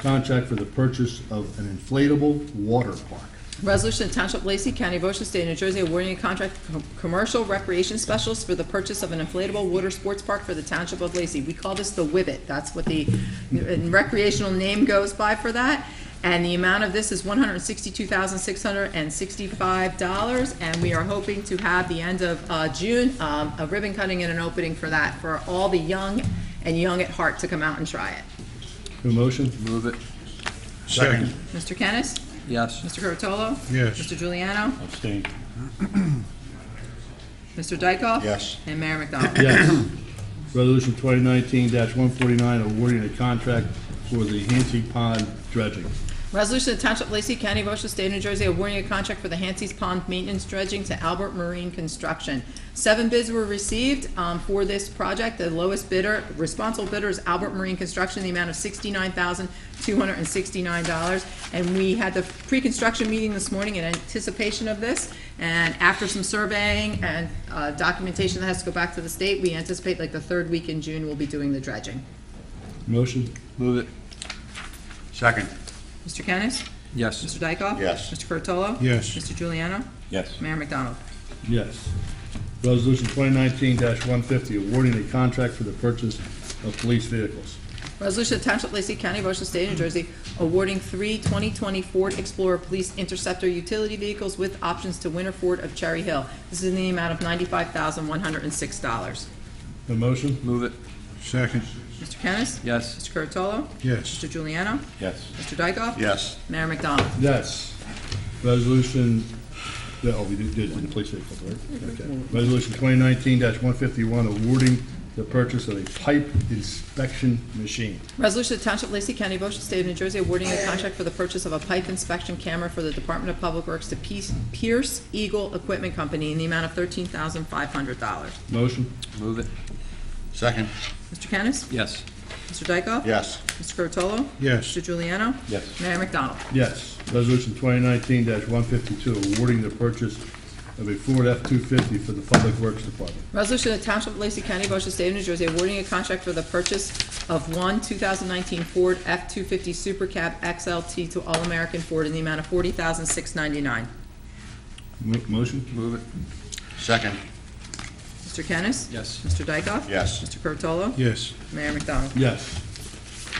contract for the purchase of an inflatable water park. Resolution to Township of Lacey, County of Ocean, State of New Jersey, awarding a contract to commercial recreation specialists for the purchase of an inflatable water sports park for the Township of Lacey. We call this the Whibbit. That's what the recreational name goes by for that. And the amount of this is $162,665, and we are hoping to have the end of June, a ribbon cutting and an opening for that, for all the young and young at heart to come out and try it. A motion? Move it. Second. Mr. Kennis? Yes. Mr. Curatolo? Yes. Mr. Juliano? Abstain. Mr. Dykoff? Yes. And Mayor McDonald? Yes. Resolution 2019-149, awarding a contract for the Hansi Pond dredging. Resolution to Township of Lacey, County of Ocean, State of New Jersey, awarding a contract for the Hansi's Pond maintenance dredging to Albert Marine Construction. 7 bids were received for this project. The lowest bidder, responsible bidder, is Albert Marine Construction, the amount of $69,269. And we had the pre-construction meeting this morning in anticipation of this. And after some surveying and documentation that has to go back to the state, we anticipate like the 3rd week in June we'll be doing the dredging. Motion? Move it. Second. Mr. Kennis? Yes. Mr. Dykoff? Yes. Mr. Curatolo? Yes. Mr. Juliano? Yes. Mayor McDonald? Yes. Resolution 2019-150, awarding a contract for the purchase of police vehicles. Resolution of Township of Lacey, County of Ocean, State of New Jersey, awarding 3 2020 Ford Explorer Police Interceptor utility vehicles with options to Winter Ford of Cherry Hill. This is in the amount of $95,106. A motion? Move it. Second. Mr. Kennis? Yes. Mr. Curatolo? Yes. Mr. Juliano? Yes. Mr. Dykoff? Yes. Mayor McDonald? Yes. Resolution, we did the police vehicles, right? Okay. Resolution 2019-151, awarding the purchase of a pipe inspection machine. Resolution of Township of Lacey, County of Ocean, State of New Jersey, awarding a contract for the purchase of a pipe inspection camera for the Department of Public Works to Pierce Eagle Equipment Company in the amount of $13,500. Motion? Move it. Second. Mr. Kennis? Yes. Mr. Dykoff? Yes. Mr. Curatolo? Yes. Mr. Juliano? Yes. Mayor McDonald? Yes. Resolution 2019-152, awarding the purchase of a Ford F-250 for the Public Works Department. Resolution of Township of Lacey, County of Ocean, State of New Jersey, awarding a contract for the purchase of one 2019 Ford F-250 Super Cab XLT to All American Ford in the amount of $40,699. Motion? Move it. Second. Mr. Kennis? Yes. Mr. Dykoff? Yes. Mr. Curatolo? Yes. Mayor McDonald? Yes.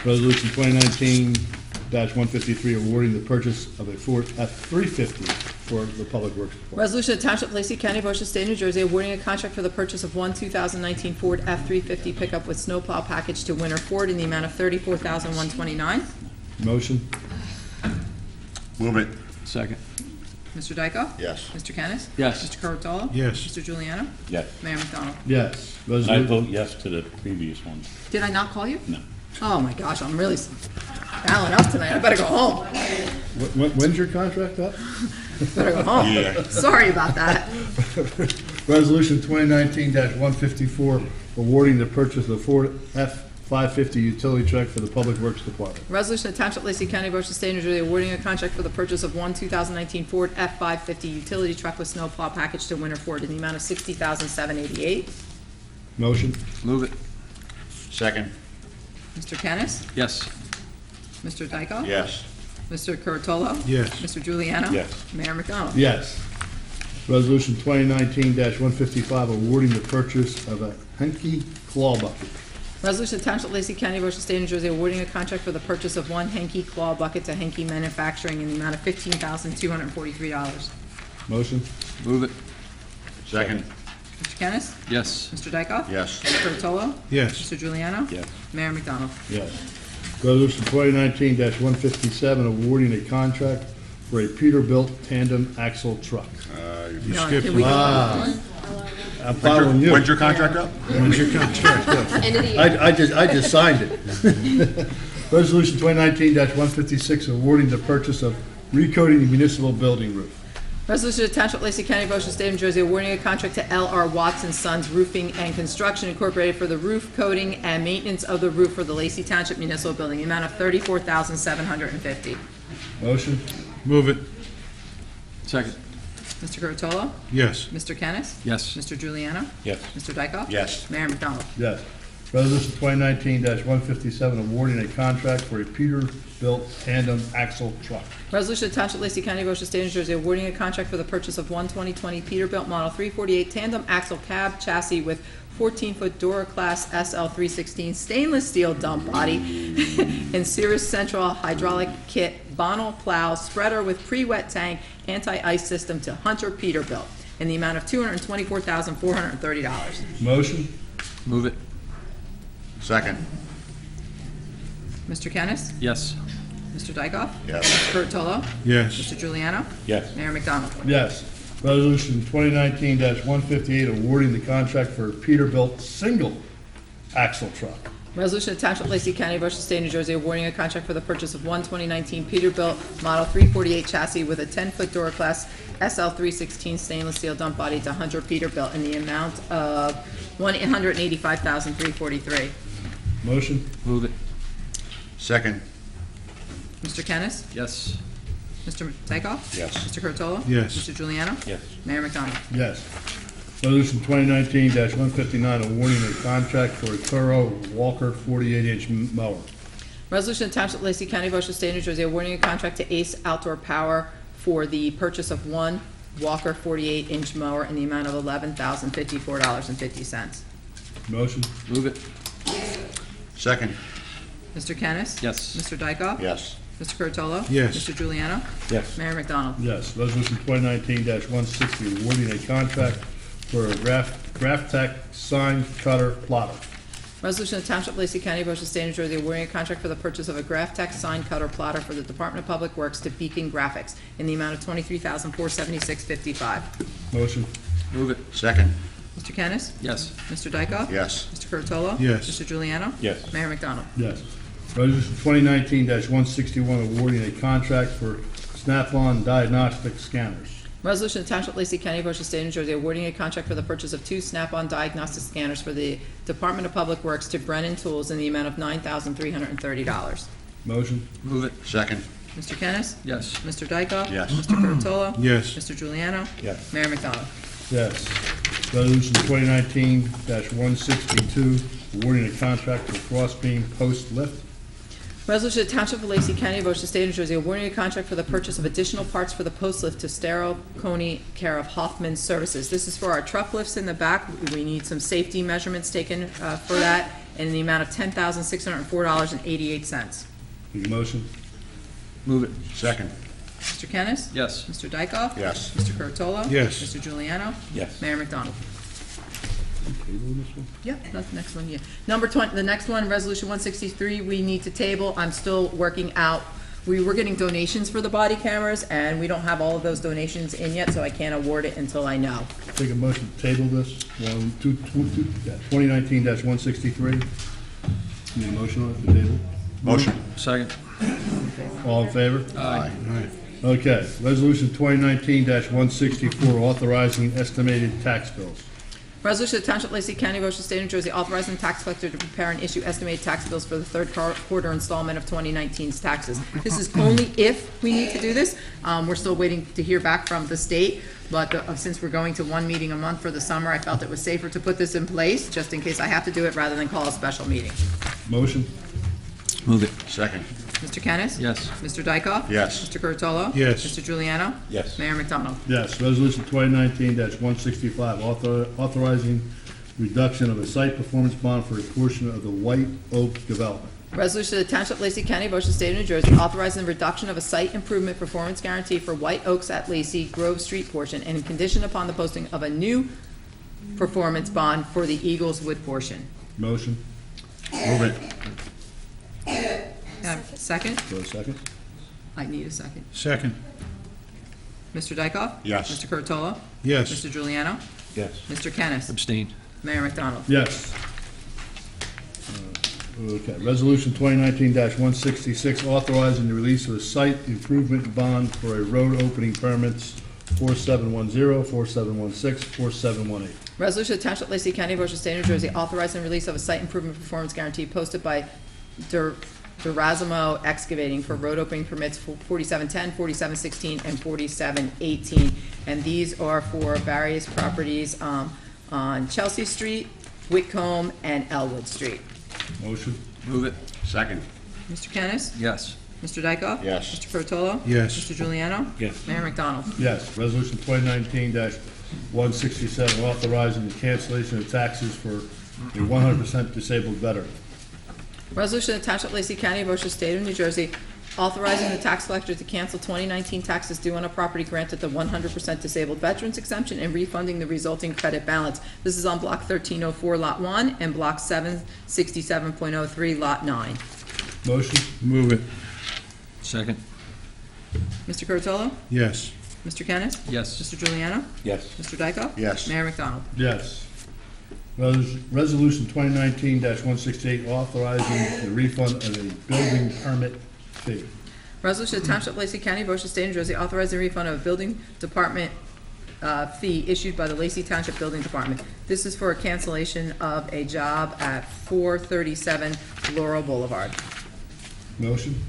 Resolution 2019-153, awarding the purchase of a Ford F-350 for the Public Works Department. Resolution of Township of Lacey, County of Ocean, State of New Jersey, awarding a contract for the purchase of one 2019 Ford F-350 pickup with snowplow package to Winter Ford in the amount of $34,129. Motion? Move it. Second. Mr. Dykoff? Yes. Mr. Kennis? Yes. Mr. Curatolo? Yes. Mr. Juliano? Yes. Mayor McDonald? Yes. I Resolution. vote yes to the previous one. Did I not call you? No. Oh, my gosh, I'm really fouling up tonight. I better go home. When's your contract up? Better go home. Yeah. Sorry about that. Resolution 2019-154, awarding the purchase of Ford F-550 utility truck for the Public Works Department. Resolution of Township of Lacey, County of Ocean, State of New Jersey, awarding a contract for the purchase of one 2019 Ford F-550 utility truck with snowplow package to Winter Ford in the amount of $60,788. Motion? Move it. Second. Mr. Kennis? Yes. Mr. Dykoff? Yes. Mr. Curatolo? Yes. Mr. Juliano? Yes. Mayor McDonald? Yes. Resolution 2019-155, awarding the purchase of a Henke claw bucket. Resolution of Township of Lacey, County of Ocean, State of New Jersey, awarding a contract for the purchase of one Henke claw bucket to Henke Manufacturing in the amount of $15,243. Motion? Move it. Second. Mr. Kennis? Yes. Mr. Dykoff? Yes. Mr. Curatolo? Yes. Mr. Juliano? Yes. Mayor McDonald? Yes. Resolution 2019-157, awarding a contract for a Peterbilt tandem axle truck. You No, skipped can we one. go- I'm following you. When's your contract up? When's your contract up? End of the year. I just signed it. Resolution 2019-156, awarding the purchase of recoating the municipal building roof. Resolution of Township of Lacey, County of Ocean, State of New Jersey, awarding a contract to L.R. Watson Sons Roofing and Construction Incorporated for the roof coating and maintenance of the roof for the Lacey Township Municipal Building, the amount of $34,750. Motion? Move it. Second. Mr. Curatolo? Yes. Mr. Kennis? Yes. Mr. Juliano? Yes. Mr. Dykoff? Yes. Mayor McDonald? Yes. Resolution 2019-157, awarding a contract for a Peterbilt tandem axle truck. Resolution to Township of Lacey County, Ocean State, New Jersey, awarding a contract for the purchase of one 2020 Peterbilt Model 348 tandem axle cab chassis with 14-foot Dura Class SL 316 stainless steel dump body and Cirrus Central hydraulic kit, Bonnell plow, spreader with pre-wet tank, anti-ice system to Hunter Peterbilt in the amount of $224,430. Motion? Move it. Second. Mr. Kennis? Yes. Mr. Dykoff? Yes. Mr. Curatolo? Yes. Mr. Juliano? Yes. Mayor McDonald? Yes. Resolution 2019-158, awarding the contract for a Peterbilt single axle truck. Resolution to Township of Lacey County, Ocean State, New Jersey, awarding a contract for the purchase of one 2019 Peterbilt Model 348 chassis with a 10-foot Dura Class SL 316 stainless steel dump body to Hunter Peterbilt in the amount of $185,343. Motion? Move it. Second. Mr. Kennis? Yes. Mr. Dykoff? Yes. Mr. Curatolo? Yes. Mr. Juliano? Yes. Mayor McDonald? Yes. Resolution 2019-159, awarding a contract for a Turo Walker 48-inch mower. Resolution to Township of Lacey County, Ocean State, New Jersey, awarding a contract to Ace Outdoor Power for the purchase of one Walker 48-inch mower in the amount of $11,054.50. Motion? Move it. Second. Mr. Kennis? Yes. Mr. Dykoff? Yes. Mr. Curatolo? Yes. Mr. Juliano? Yes. Mayor McDonald? Yes. Resolution 2019-160, awarding a contract for a Graph-Tech sign cutter plotter. Resolution of Township of Lacey County, Ocean State, New Jersey, awarding a contract for the purchase of a Graph-Tech sign cutter plotter for the Department of Public Works to Beacon Graphics in the amount of $23,476.55. Motion? Move it. Second. Mr. Kennis? Yes. Mr. Dykoff? Yes. Mr. Curatolo? Yes. Mr. Juliano? Yes. Mayor McDonald? Yes. Resolution 2019-161, awarding a contract for Snap-on diagnostic scanners. Resolution of Township of Lacey County, Ocean State, New Jersey, awarding a contract for the purchase of two Snap-on diagnostic scanners for the Department of Public Works to Brennan Tools in the amount of $9,330. Motion? Move it. Second. Mr. Kennis? Yes. Mr. Dykoff? Yes. Mr. Curatolo? Yes. Mr. Juliano? Yes. Mayor McDonald? Yes. Resolution 2019-162, awarding a contract for cross-beam post lift. Resolution of Township of Lacey County, Ocean State, New Jersey, awarding a contract for the purchase of additional parts for the post lift to Stero Coney, care of Hoffman Services. This is for our truck lifts in the back. We need some safety measurements taken for that, in the amount of $10,604.88. Need a motion? Move it. Second. Mr. Kennis? Yes. Mr. Dykoff? Yes. Mr. Curatolo? Yes. Mr. Juliano? Yes. Mayor McDonald? Yep, that's the next one, yeah. Number 20, the next one, Resolution 163, we need to table. I'm still working out. We were getting donations for the body cameras, and we don't have all of those donations in yet, so I can't award it until I know. Take a motion to table this, 2019-163. Need a motion on it to table? Motion. Second. All in favor? Aye. Okay, resolution 2019-164, authorizing estimated tax bills. Resolution of Township of Lacey County, Ocean State, New Jersey, authorizing the tax collector to prepare and issue estimated tax bills for the third quarter installment of 2019's taxes. This is only if we need to do this. We're still waiting to hear back from the state, but since we're going to one meeting a month for the summer, I felt it was safer to put this in place, just in case I have to do it, rather than call a special meeting. Motion? Move it. Second. Mr. Kennis? Yes. Mr. Dykoff? Yes. Mr. Curatolo? Yes. Mr. Juliano? Yes. Mayor McDonald? Yes, resolution 2019-165, authorizing reduction of a site performance bond for a portion of the White Oak development. Resolution of the Township of Lacey County, Ocean State of New Jersey, authorizing the reduction of a site improvement performance guarantee for White Oaks at Lacey Grove Street portion and conditioned upon the posting of a new performance bond for the Eagles Wood portion. Motion? Move it. Second? For a second? I need a second. Second. Mr. Dykoff? Yes. Mr. Curatolo? Yes. Mr. Juliano? Yes. Mr. Kennis? Abstain. Mayor McDonald? Yes. Okay, resolution 2019-166, authorizing the release of a site improvement bond for a road opening permits 4710, 4716, 4718. Resolution of Township of Lacey County, Ocean State, New Jersey, authorizing the release of a site improvement performance guarantee posted by Durazamo Excavating for road opening permits for 4710, 4716, and 4718. And these are for various properties on Chelsea Street, Whitcomb, and Elwood Street. Motion? Move it. Second. Mr. Kennis? Yes. Mr. Dykoff? Yes. Mr. Curatolo? Yes. Mr. Juliano? Yes. Mayor McDonald? Yes. Resolution 2019-167, authorizing the cancellation of taxes for a 100% disabled veteran. Resolution of Township of Lacey County, Ocean State of New Jersey, authorizing the tax collector to cancel 2019 taxes due on a property granted the 100% disabled veterans exemption and refunding the resulting credit balance. This is on Block 1304, Lot 1, and Block 767.03, Lot 9. Motion? Move it. Second. Mr. Curatolo? Yes. Mr. Kennis? Yes. Mr. Juliano? Yes. Mr. Dykoff? Yes. Mayor McDonald? Yes. Resolution 2019-168, authorizing the refund of a building permit fee. Resolution of Township of Lacey County, Ocean State, New Jersey, authorizing refund of a building department fee issued by the Lacey Township Building Department. This is for a cancellation of a job at 437 Laurel Boulevard. Motion?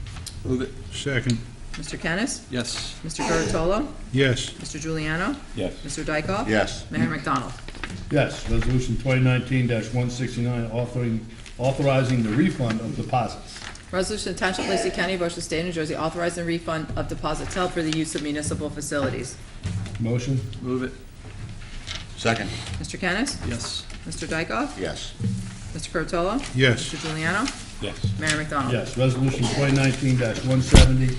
Move it. Second. Mr. Kennis? Yes. Mr. Curatolo? Yes. Mr. Juliano? Yes. Mr. Dykoff? Yes. Mayor McDonald? Yes. Resolution 2019-169, authorizing the refund of deposits. Resolution of Township of Lacey County, Ocean State, New Jersey, authorizing the refund of deposits held for the use of municipal facilities. Motion? Move it. Second. Mr. Kennis? Yes. Mr. Dykoff? Yes. Mr. Curatolo? Yes. Mr. Juliano? Yes. Mayor McDonald? Yes. Resolution 2019-170,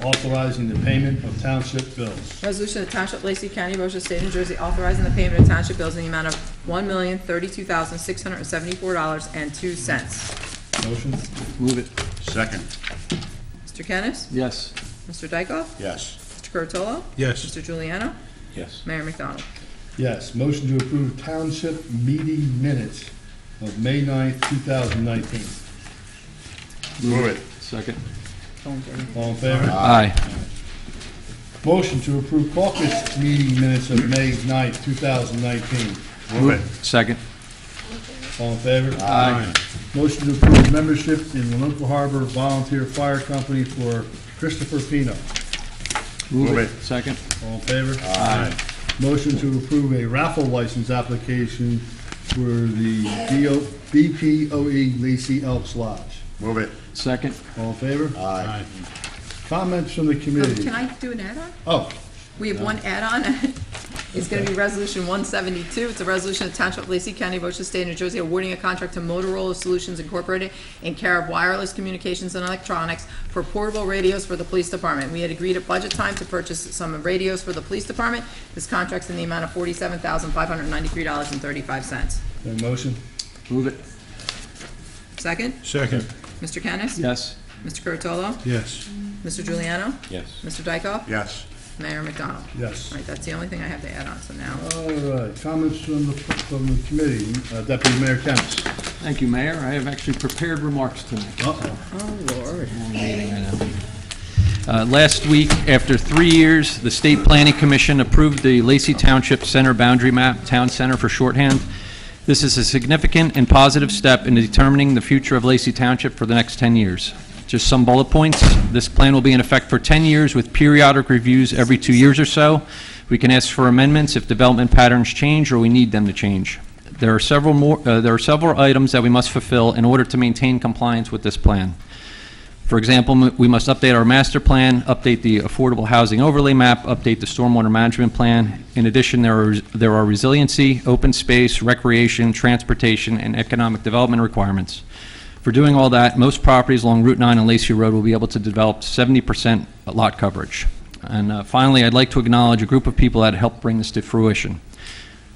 authorizing the payment of township bills. Resolution of Township of Lacey County, Ocean State, New Jersey, authorizing the payment of township bills in the amount of $1,032,674.02. Motion? Move it. Second. Mr. Kennis? Yes. Mr. Dykoff? Yes. Mr. Curatolo? Yes. Mr. Juliano? Yes. Mayor McDonald? Yes. Motion to approve township meeting minutes of May 9th, 2019. Move it. Second. All in favor? All in favor? Aye. Motion to approve caucus meeting minutes of May 9th, 2019. Move it. Second. All in favor? Aye. Motion to approve membership in Lenoka Harbor Volunteer Fire Company for Christopher Pino. Move it. Second. All in favor? Aye. Motion to approve a raffle license application for the BPOE Lacey Elks Lodge. Move it. Second. All in favor? Aye. Comments from the committee? Can I do an add-on? Oh, We have one add-on. It's going to be Resolution 172. It's a resolution of Township of Lacey County, Ocean State, New Jersey, awarding a contract to Motorola Solutions Incorporated in care of wireless communications and electronics for portable radios for the police department. We had agreed at budget time to purchase some radios for the police department. This contract's in the amount of $47,593.35. the motion? Move it. Second? Second. Mr. Kennis? Yes. Mr. Curatolo? Yes. Mr. Juliano? Yes. Mr. Dykoff? Yes. Mayor McDonald? Yes. All right, that's the only thing I have to add on, so now. All right, comments from the committee. Deputy Mayor Kennis. Thank you, Mayor. I have actually prepared remarks tonight. Uh-oh. Oh, Lord. Long meeting, I know. Last week, after 3 years, the State Planning Commission approved the Lacey Township Center Boundary Map, Town Center for shorthand. This is a significant and positive step in determining the future of Lacey Township for the next 10 years. Just some bullet points. This plan will be in effect for 10 years with periodic reviews every 2 years or so. We can ask for amendments if development patterns change or we need them to change. There are several items that we must fulfill in order to maintain compliance with this plan. For example, we must update our master plan, update the affordable housing overlay map, update the stormwater management plan. In addition, there are resiliency, open space, recreation, transportation, and economic development requirements. For doing all that, most properties along Route 9 and Lacey Road will be able to develop 70% lot coverage. And finally, I'd like to acknowledge a group of people that helped bring this to fruition.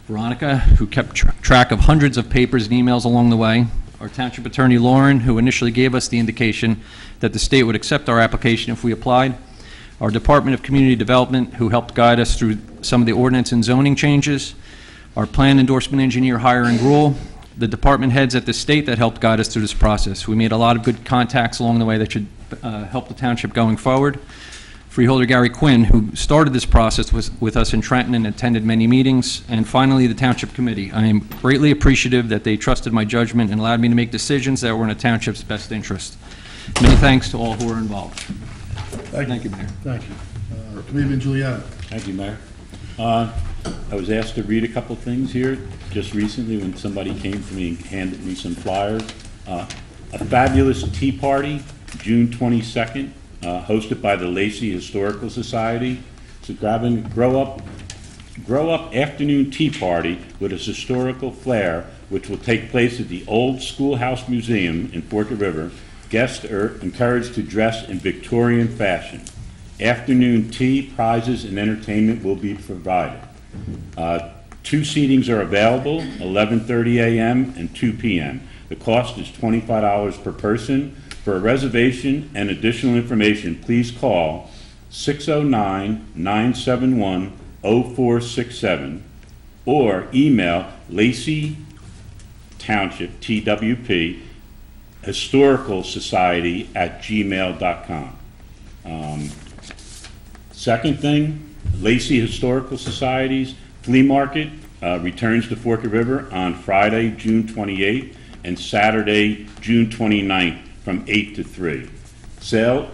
Veronica, who kept track of hundreds of papers and emails along the way. Our Township Attorney Lauren, who initially gave us the indication that the state would accept our application if we applied. Our Department of Community Development, who helped guide us through some of the ordinance and zoning changes. Our plan endorsement engineer, hiring rule. The department heads at the state that helped guide us through this process. We made a lot of good contacts along the way that should help the township going forward. Freeholder Gary Quinn, who started this process with us in Trenton and attended many meetings. And finally, the Township Committee. I am greatly appreciative that they trusted my judgment and allowed me to make decisions that were in the township's best interest. Many thanks to all who are involved. Thank you, Mayor. Thank you. Committeeman Giuliano. Thank you, Mayor. I was asked to read a couple things here just recently when somebody came to me and handed me some flyers. A fabulous tea party, June 22nd, hosted by the Lacey Historical Society. It's a grow up afternoon tea party with a historical flair, which will take place at the Old Schoolhouse Museum in Forked River. Guests are encouraged to dress in Victorian fashion. Afternoon tea, prizes, and entertainment will be provided. 2 seatings are available, 11:30 a.m. and 2 p.m. The cost is $25 per person. For a reservation and additional information, please call 609-971-0467 or email Lacey Township, TWP, Historical Society @gmail.com. Second thing, Lacey Historical Society's flea market returns to Forked River on Friday, June 28th and Saturday, June 29th from 8 to 3. Sales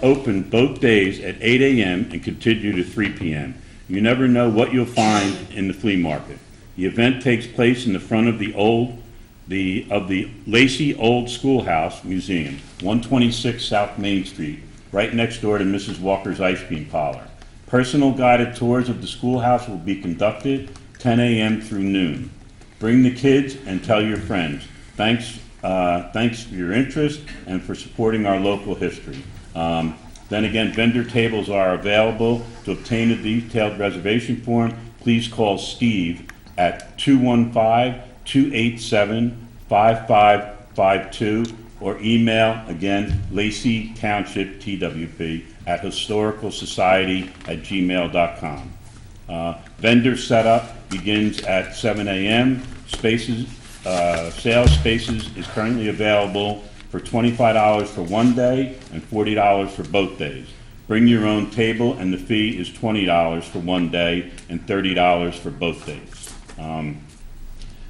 open both days at 8 a.m. and continue to 3 p.m. You never know what you'll find in the flea market. The event takes place in the front of the Lacey Old Schoolhouse Museum, 126 South Main Street, right next door to Mrs. Walker's Ice Cream Parlor. Personal guided tours of the schoolhouse will be conducted 10 a.m. through noon. Bring the kids and tell your friends. Thanks for your interest and for supporting our local history. Then again, vendor tables are available. To obtain a detailed reservation form, please call Steve at 215-287-5552 or email, again, Lacey Township, TWP, at historicalsociety@gmail.com. Vendor setup begins at 7 a.m. Sales spaces is currently available for $25 for one day and $40 for both days. Bring your own table, and the fee is $20 for one day and $30 for both days.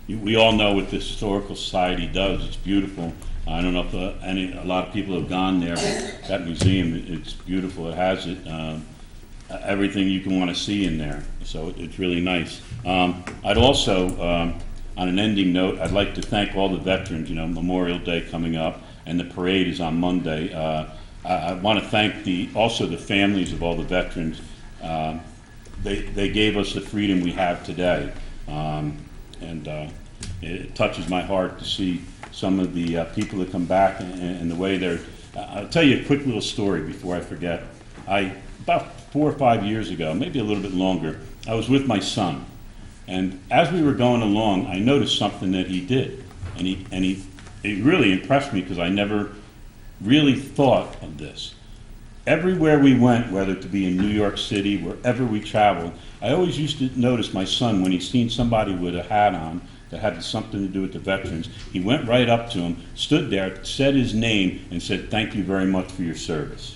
We all know what the Historical Society does. It's beautiful. I don't know if a lot of people have gone there, but that museum, it's beautiful. It has everything you can want to see in there, so it's really nice. I'd also, on an ending note, I'd like to thank all the veterans. Memorial Day coming up, and the parade is on Monday. I want to thank also the families of all the veterans. They gave us the freedom we have today, and it touches my heart to see some of the people that come back and the way they're. I'll tell you a quick little story before I forget. About 4 or 5 years ago, maybe a little bit longer, I was with my son, and as we were going along, I noticed something that he did, and it really impressed me because I never really thought of this. Everywhere we went, whether to be in New York City, wherever we traveled, I always used to notice my son when he seen somebody with a hat on that had something to do with the veterans. He went right up to him, stood there, said his name, and said, "Thank you very much for your service."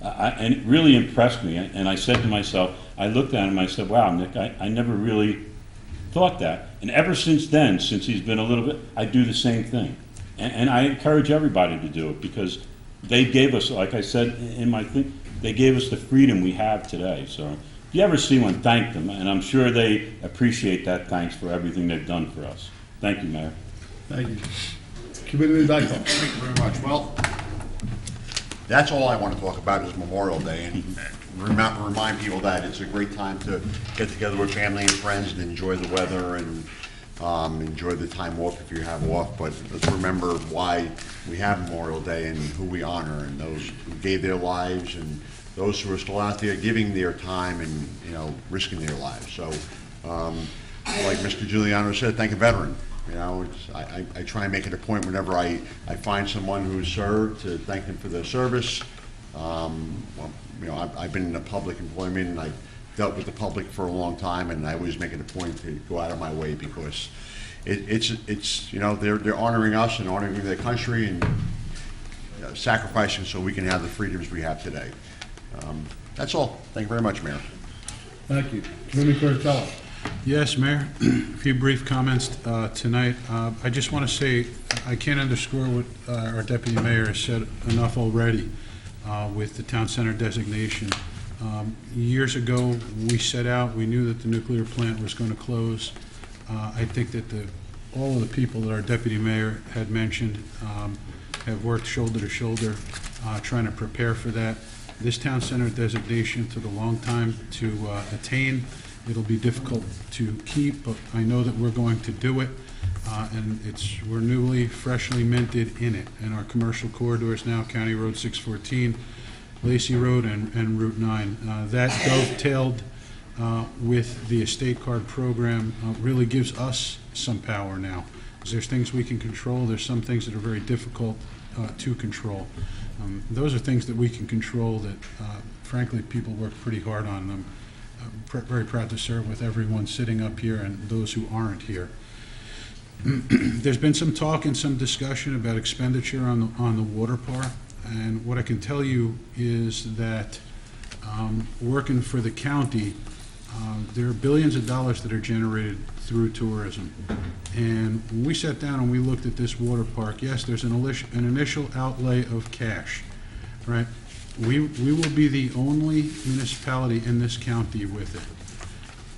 And it really impressed me. And I said to myself, I looked at him, I said, "Wow, Nick, I never really thought that." And ever since then, since he's been a little bit, I do the same thing. And I encourage everybody to do it because they gave us, like I said in my thing, they gave us the freedom we have today. So if you ever see one, thank them. And I'm sure they appreciate that thanks for everything they've done for us. Thank you, Mayor. Thank you. Committeeman Dykoff. Thank you very much. Well, that's all I want to talk about is Memorial Day, and remind people that it's a great time to get together with family and friends and enjoy the weather and enjoy the time off if you have off. But let's remember why we have Memorial Day and who we honor, and those who gave their lives and those who are still out there giving their time and risking their lives. So, like Mr. Giuliano said, thank a veteran. I try and make it a point whenever I find someone who's served to thank them for their service. I've been in the public employment and I've dealt with the public for a long time, and I always make it a point to go out of my way because they're honoring us and honoring their country and sacrificing so we can have the freedoms we have today. That's all. Thank you very much, Mayor. Thank you. Committeeman Curatello. Yes, Mayor. A few brief comments tonight. I just want to say, I can't underscore what our deputy mayor has said enough already with the town center designation. Years ago, we set out, we knew that the nuclear plant was going to close. I think that all of the people that our deputy mayor had mentioned have worked shoulder to shoulder trying to prepare for that. This town center designation took a long time to attain. It'll be difficult to keep, but I know that we're going to do it. And we're newly, freshly minted in it. And our commercial corridors now, County Road 614, Lacey Road, and Route 9. That dovetailed with the estate card program really gives us some power now. Because there's things we can control, there's some things that are very difficult to control. Those are things that we can control that, frankly, people work pretty hard on them. Very proud to serve with everyone sitting up here and those who aren't here. There's been some talk and some discussion about expenditure on the water park, and what I can tell you is that working for the county, there are billions of dollars that are generated through tourism. And when we sat down and we looked at this water park, yes, there's an initial outlay of cash, right? We will be the only municipality in this county with it.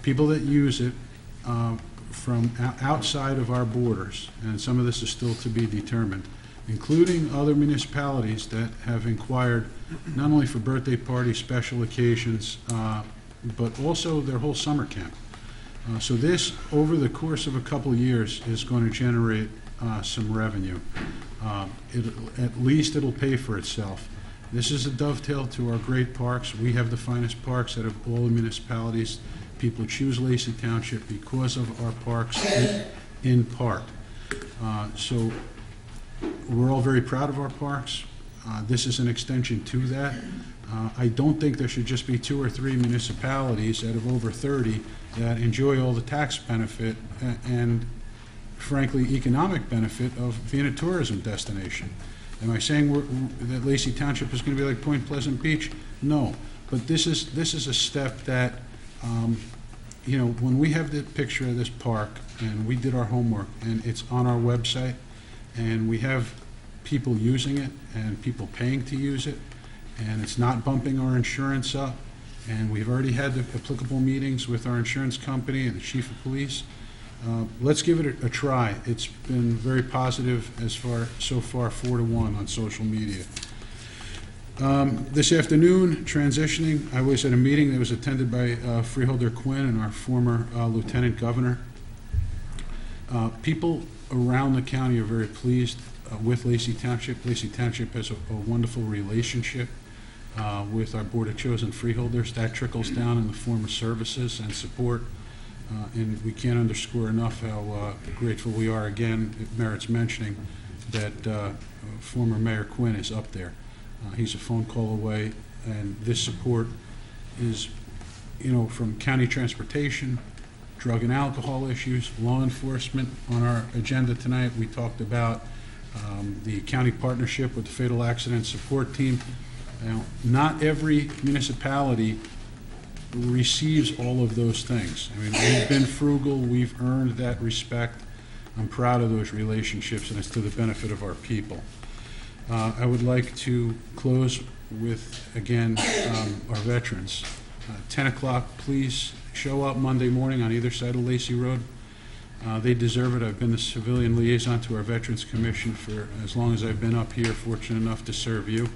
People that use it from outside of our borders, and some of this is still to be determined, including other municipalities that have inquired not only for birthday parties, special occasions, but also their whole summer camp. So this, over the course of a couple of years, is going to generate some revenue. At least it'll pay for itself. This is a dovetail to our great parks. We have the finest parks out of all the municipalities. People choose Lacey Township because of our parks in part. So we're all very proud of our parks. This is an extension to that. I don't think there should just be 2 or 3 municipalities out of over 30 that enjoy all the tax benefit and frankly economic benefit of being a tourism destination. Am I saying that Lacey Township is going to be like Point Pleasant Beach? No, but this is a step that, you know, when we have the picture of this park and we did our homework and it's on our website and we have people using it and people paying to use it and it's not bumping our insurance up and we've already had the applicable meetings with our insurance company and the chief of police. Let's give it a try. It's been very positive so far 4-1 on social media. This afternoon, transitioning, I was at a meeting that was attended by Freeholder Quinn and our former Lieutenant Governor. People around the county are very pleased with Lacey Township. Lacey Township has a wonderful relationship with our Board of Chosen Freeholders. That trickles down in the form of services and support. And we can't underscore enough how grateful we are. Again, it merits mentioning that former Mayor Quinn is up there. He's a phone call away, and this support is, you know, from county transportation, drug and alcohol issues, law enforcement. On our agenda tonight, we talked about the county partnership with the Fatal Accident Support Team. Now, not every municipality receives all of those things. I mean, we've been frugal, we've earned that respect. I'm proud of those relationships, and it's to the benefit of our people. I would like to close with, again, our veterans. 10 o'clock, please show up Monday morning on either side of Lacey Road. They deserve it. I've been the civilian liaison to our Veterans Commission for as long as I've been up here, fortunate enough to serve you.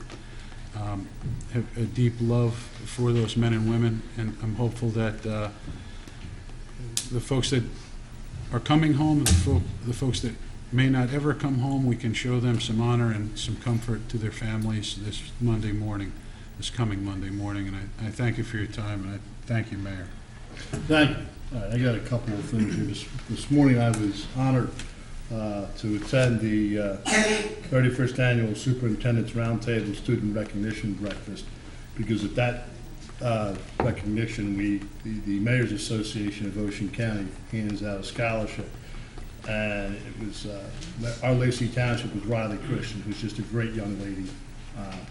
Have a deep love for those men and women, and I'm hopeful that the folks that are coming home, the folks that may not ever come home, we can show them some honor and some comfort to their families this coming Monday morning, and I thank you for your time, and I thank you, Mayor. Thank you. All right, I got a couple of things here. This morning I was honored to attend the 31st Annual Superintendent's Roundtable Student Recognition Breakfast, because at that recognition, the Mayor's Association of Ocean County hands out a scholarship. And it was, our Lacey Township was Riley Christian, who's just a great young lady.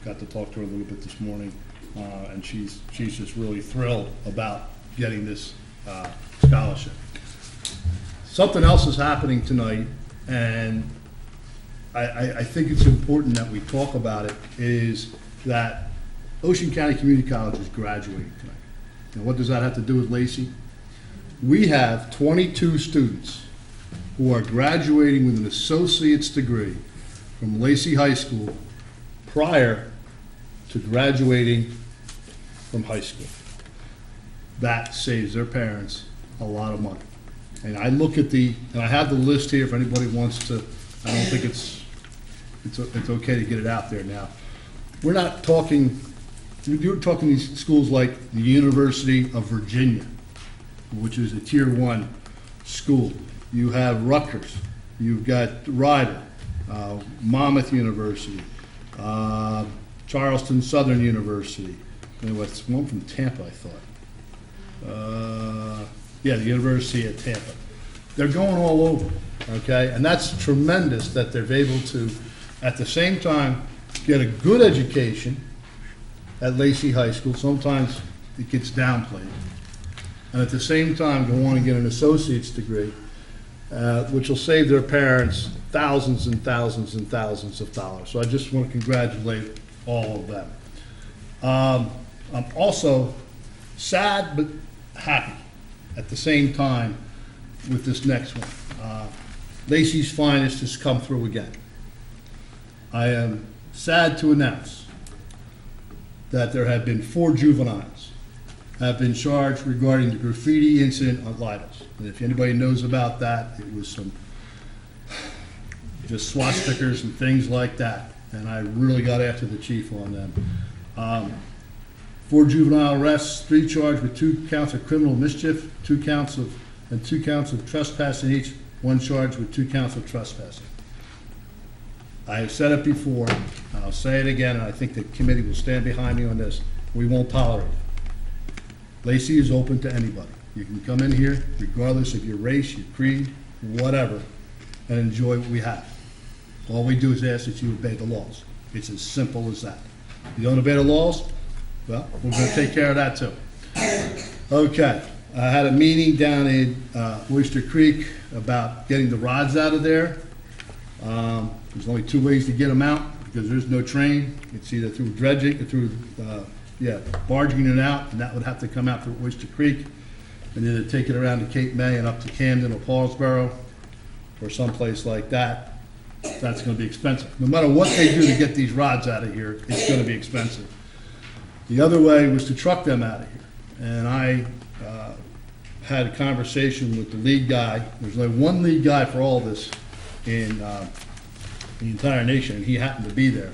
Got to talk to her a little bit this morning, and she's just really thrilled about getting this scholarship. Something else is happening tonight, and I think it's important that we talk about it, is that Ocean County Community College is graduating tonight. And what does that have to do with Lacey? We have 22 students who are graduating with an associate's degree from Lacey High School prior to graduating from high school. That saves their parents a lot of money. And I look at and I have the list here if anybody wants to, I don't think it's okay to get it out there now. We're not talking, you're talking these schools like the University of Virginia, which is a tier 1 school. You have Rutgers, you've got Rider, Monmouth University, Charleston Southern University, and what's one from Tampa, I thought. The University of Tampa. They're going all over, okay? And that's tremendous that they're able to, at the same time, get a good education at Lacey High School. Sometimes it gets downplayed. And at the same time, go on and get an associate's degree, which will save their parents thousands and thousands and thousands of dollars. So I just want to congratulate all of them. I'm also sad but happy at the same time with this next one. Lacey's Finest has come through again. I am sad to announce that there have been 4 juveniles have been charged regarding the graffiti incident on Lidl's. And if anybody knows about that, it was some just swastikas and things like that. And I really got after the chief on them. 4 juvenile arrests, 3 charged with 2 counts of criminal mischief, 2 counts of trespassing each, 1 charged with 2 counts of trespassing. I have said it before, and I'll say it again, and I think the committee will stand behind me on this. We won't tolerate it. Lacey is open to anybody. You can come in here, regardless of your race, your creed, whatever, and enjoy what we have. All we do is ask that you obey the laws. It's as simple as that. You don't obey the laws, well, we're going to take care of that too. Okay, I had a meeting down in Oyster Creek about getting the rods out of there. There's only 2 ways to get them out because there's no train. It's either through dredging, barging it out, and that would have to come out through Oyster Creek, and either take it around to Cape May and up to Camden or Paulsboro or someplace like that. That's going to be expensive. No matter what they do to get these rods out of here, it's going to be expensive. The other way was to truck them out of here. And I had a conversation with the lead guy. There's only one lead guy for all this in the entire nation, and he happened to be there.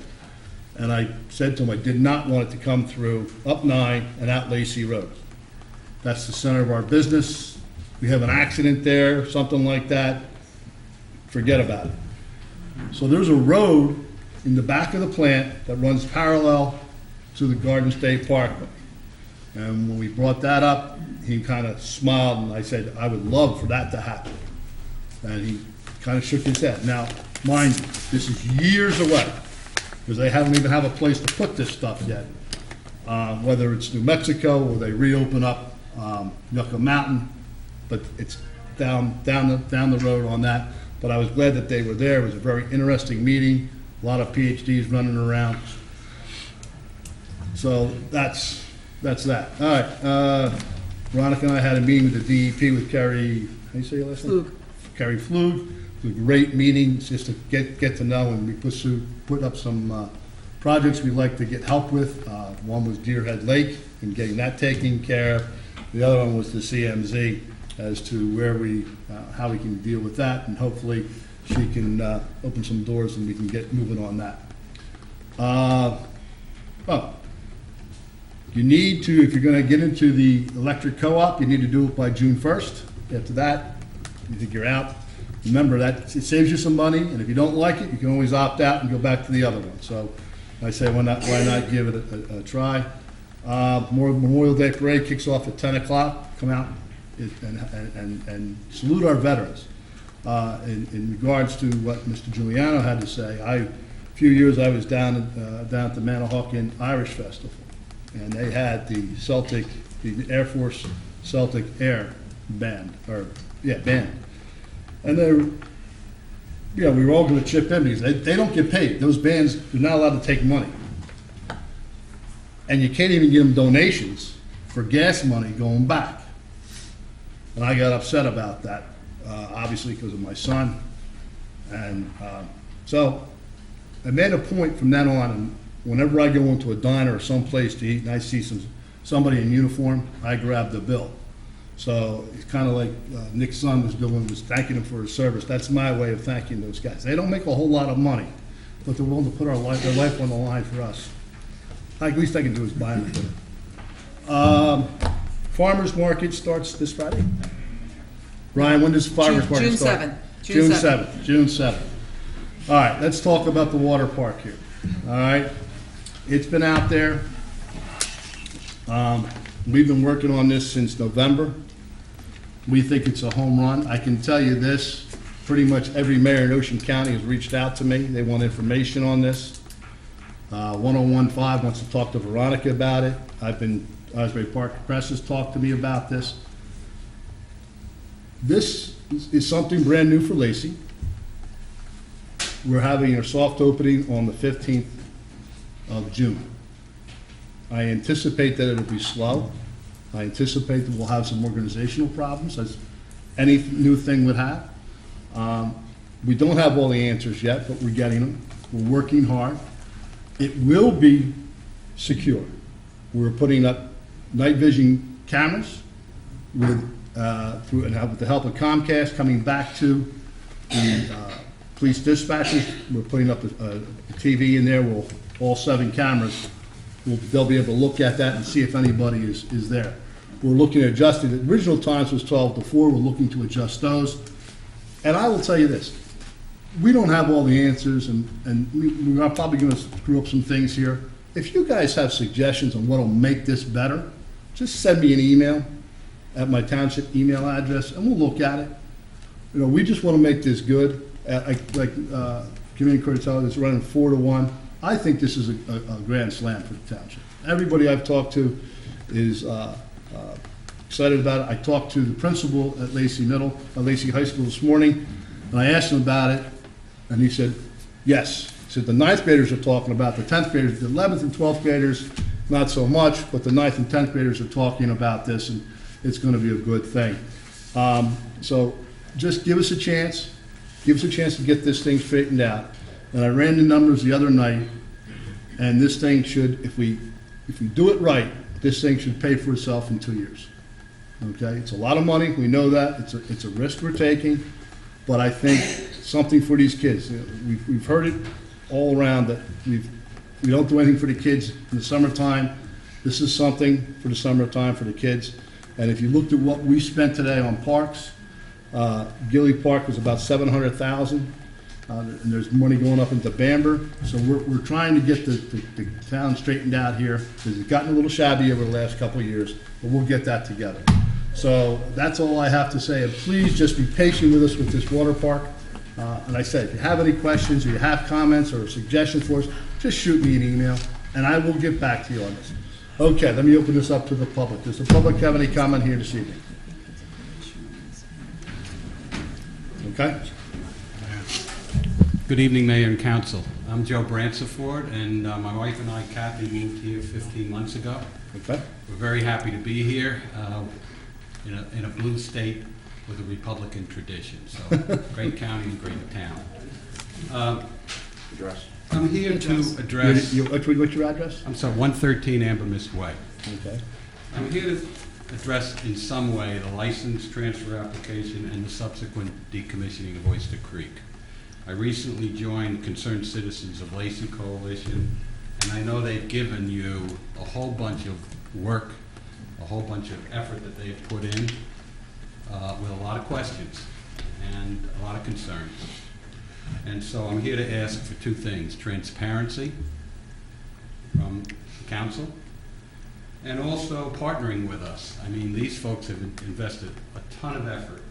And I said to him I did not want it to come through up 9 and out Lacey Road. That's the center of our business. We have an accident there, something like that, forget about it. So there's a road in the back of the plant that runs parallel to the Garden State Parkway. And when we brought that up, he kind of smiled, and I said, I would love for that to happen. And he kind of shook his head. Now, mind you, this is years away, because they haven't even have a place to put this stuff yet. Whether it's New Mexico or they reopen up Yucca Mountain, but it's down the road on that. But I was glad that they were there. It was a very interesting meeting, a lot of PhDs running around. So that's that. All right, Veronica and I had a meeting with the DEP with Carrie, how do you say your last name? Carrie Flug. It was a great meeting, just to get to know, and we put up some projects we'd like to get help with. One was Deer Head Lake and getting that taken care of. The other one was the CMZ as to where how we can deal with that, and hopefully she can open some doors and we can get moving on that. You need to, if you're going to get into the electric co-op, you need to do it by June 1st. After that, you think you're out. Remember that it saves you some money, and if you don't like it, you can always opt out and go back to the other one. So I say, why not give it a try? Memorial Day Parade kicks off at 10 o'clock. Come out and salute our veterans. In regards to what Mr. Giuliano had to say, a few years I was down at the Manahawkin Irish Festival, and they had the Air Force Celtic Air band, band. And they're, we were all gonna chip in because they don't get paid. Those bands, they're not allowed to take money. And you can't even give them donations for gas money going back. And I got upset about that, obviously because of my son. And so I made a point from then on, and whenever I go into a diner or someplace to eat and I see somebody in uniform, I grab the bill. So it's kind of like Nick's son was doing, was thanking him for his service. That's my way of thanking those guys. They don't make a whole lot of money, but they're willing to put their life on the line for us. At least I can do is buy them dinner. Farmers market starts this Friday. Ryan, when does farmers market June start? 7th. June 7th. All right, let's talk about the water park here. All right, it's been out there. We've been working on this since November. We think it's a home run. I can tell you this, pretty much every mayor in Ocean County has reached out to me. They want information on this. 1015 wants to talk to Veronica about it. Asbury Park Press has talked to me about this. This is something brand new for Lacey. We're having our soft opening on the 15th of June. I anticipate that it'll be slow. I anticipate that we'll have some organizational problems, as any new thing would have. We don't have all the answers yet, but we're getting them. We're working hard. It will be secure. We're putting up night vision cameras with the help of Comcast, coming back to the police dispatchers. We're putting up a TV in there with all 7 cameras. They'll be able to look at that and see if anybody is there. We're looking at adjusting. The original times was 12 to 4. We're looking to adjust those. And I will tell you this. We don't have all the answers, and we're probably going to screw up some things here. If you guys have suggestions on what will make this better, just send me an email at my township email address, and we'll look at it. We just want to make this good. Community Court Television is running 4-1. I think this is a grand slam for the township. Everybody I've talked to is excited about it. I talked to the principal at Lacey High School this morning, and I asked him about it, and he said, yes. He said the 9th graders are talking about, the 10th graders, the 11th and 12th graders, not so much, but the 9th and 10th graders are talking about this, and it's going to be a good thing. So just give us a chance. Give us a chance to get this thing straightened out. And I ran the numbers the other night, and this thing should, if we do it right, this thing should pay for itself in 2 years. Okay, it's a lot of money. We know that. It's a risk we're taking, but I think something for these kids. We've heard it all around that we don't do anything for the kids in the summertime. This is something for the summertime for the kids. And if you looked at what we spent today on parks, Gilly Park was about $700,000. And there's money going up into Bamber. So we're trying to get the town straightened out here, because it's gotten a little shabby over the last couple of years, but we'll get that together. So that's all I have to say. And please just be patient with us with this water park. And I said, if you have any questions or you have comments or suggestions for us, just shoot me an email and I will get back to you on this. Okay, let me open this up to the public. Does the public have any comment here this evening? Okay. Good evening, Mayor and Council. I'm Joe Bransford, and my wife and I, Kathy, moved here 15 months ago. Okay. We're very happy to be here in a blue state with a Republican tradition. So, great county and great town. Address. I'm here to address... What's your address? I'm sorry, 113 Amber Mist Way. Okay. I'm here to address in some way the license transfer application and the subsequent decommissioning of Oyster Creek. I recently joined Concerned Citizens of Lacey Coalition, and I know they've given you a whole bunch of work, a whole bunch of effort that they've put in with a lot of questions and a lot of concerns. And so I'm here to ask for 2 things: transparency from the council, and also partnering with us. I mean, these folks have invested a ton of effort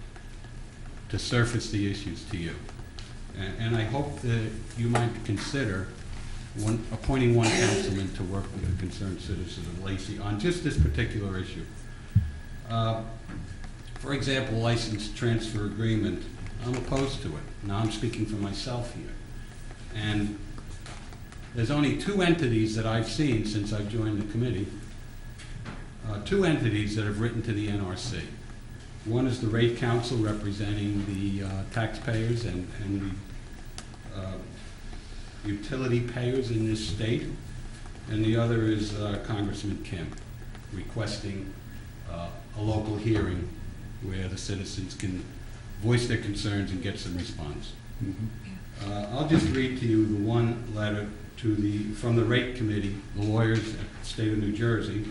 to surface the issues to you. And I hope that you might consider appointing one councilman to work with the Concerned Citizens of Lacey on just this particular issue. For example, license transfer agreement, I'm opposed to it. Now, I'm speaking for myself here. And there's only two entities that I've seen since I've joined the committee, two entities that have written to the NRC. One is the Rate Council representing the taxpayers and the utility payers in this state, and the other is Congressman Kim requesting a local hearing where the citizens can voice their concerns and get some response. I'll just read to you the one letter from the Rate Committee, the lawyers at the state of New Jersey,